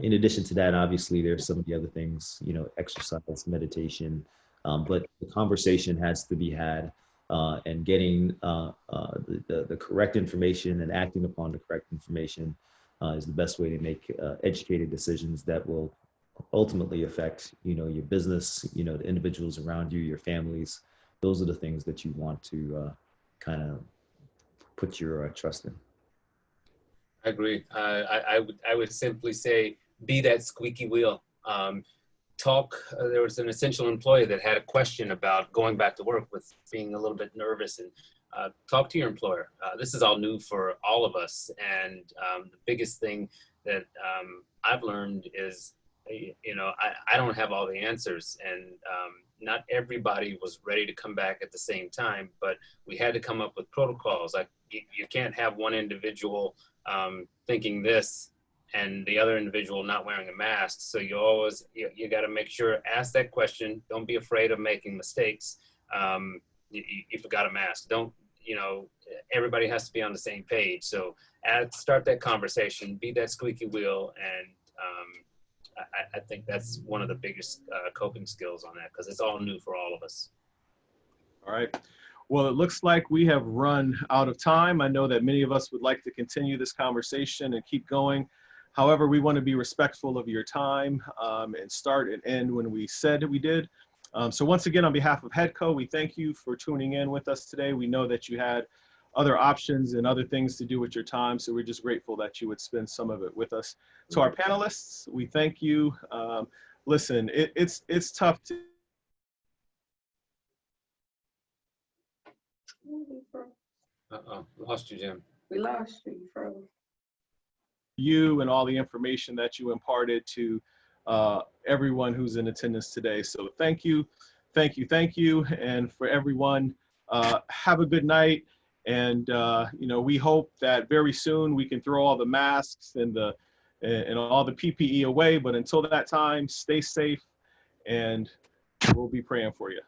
In addition to that, obviously, there's some of the other things, exercise, meditation, but the conversation has to be had. And getting the correct information and acting upon the correct information is the best way to make educated decisions that will ultimately affect, your business, the individuals around you, your families. Those are the things that you want to kind of put your trust in. I agree. I would simply say, be that squeaky wheel. There was an essential employee that had a question about going back to work with being a little bit nervous, and talk to your employer. This is all new for all of us. And the biggest thing that I've learned is, I don't have all the answers, and not everybody was ready to come back at the same time, but we had to come up with protocols. Like you can't have one individual thinking this and the other individual not wearing a mask. So you got to make sure, ask that question. Don't be afraid of making mistakes. You forgot a mask. Everybody has to be on the same page. So start that conversation, be that squeaky wheel, and I think that's one of the biggest coping skills on that, because it's all new for all of us. All right. Well, it looks like we have run out of time. I know that many of us would like to continue this conversation and keep going. However, we want to be respectful of your time and start and end when we said we did. So once again, on behalf of HEDCO, we thank you for tuning in with us today. We know that you had other options and other things to do with your time, so we're just grateful that you would spend some of it with us. To our panelists, we thank you. Listen, it's tough to Lost you, Jim. We lost you, you froze. you and all the information that you imparted to everyone who's in attendance today. So thank you, thank you, thank you. And for everyone, have a good night. And you know, we hope that very soon we can throw all the masks and all the PPE away. But until that time, stay safe, and we'll be praying for you.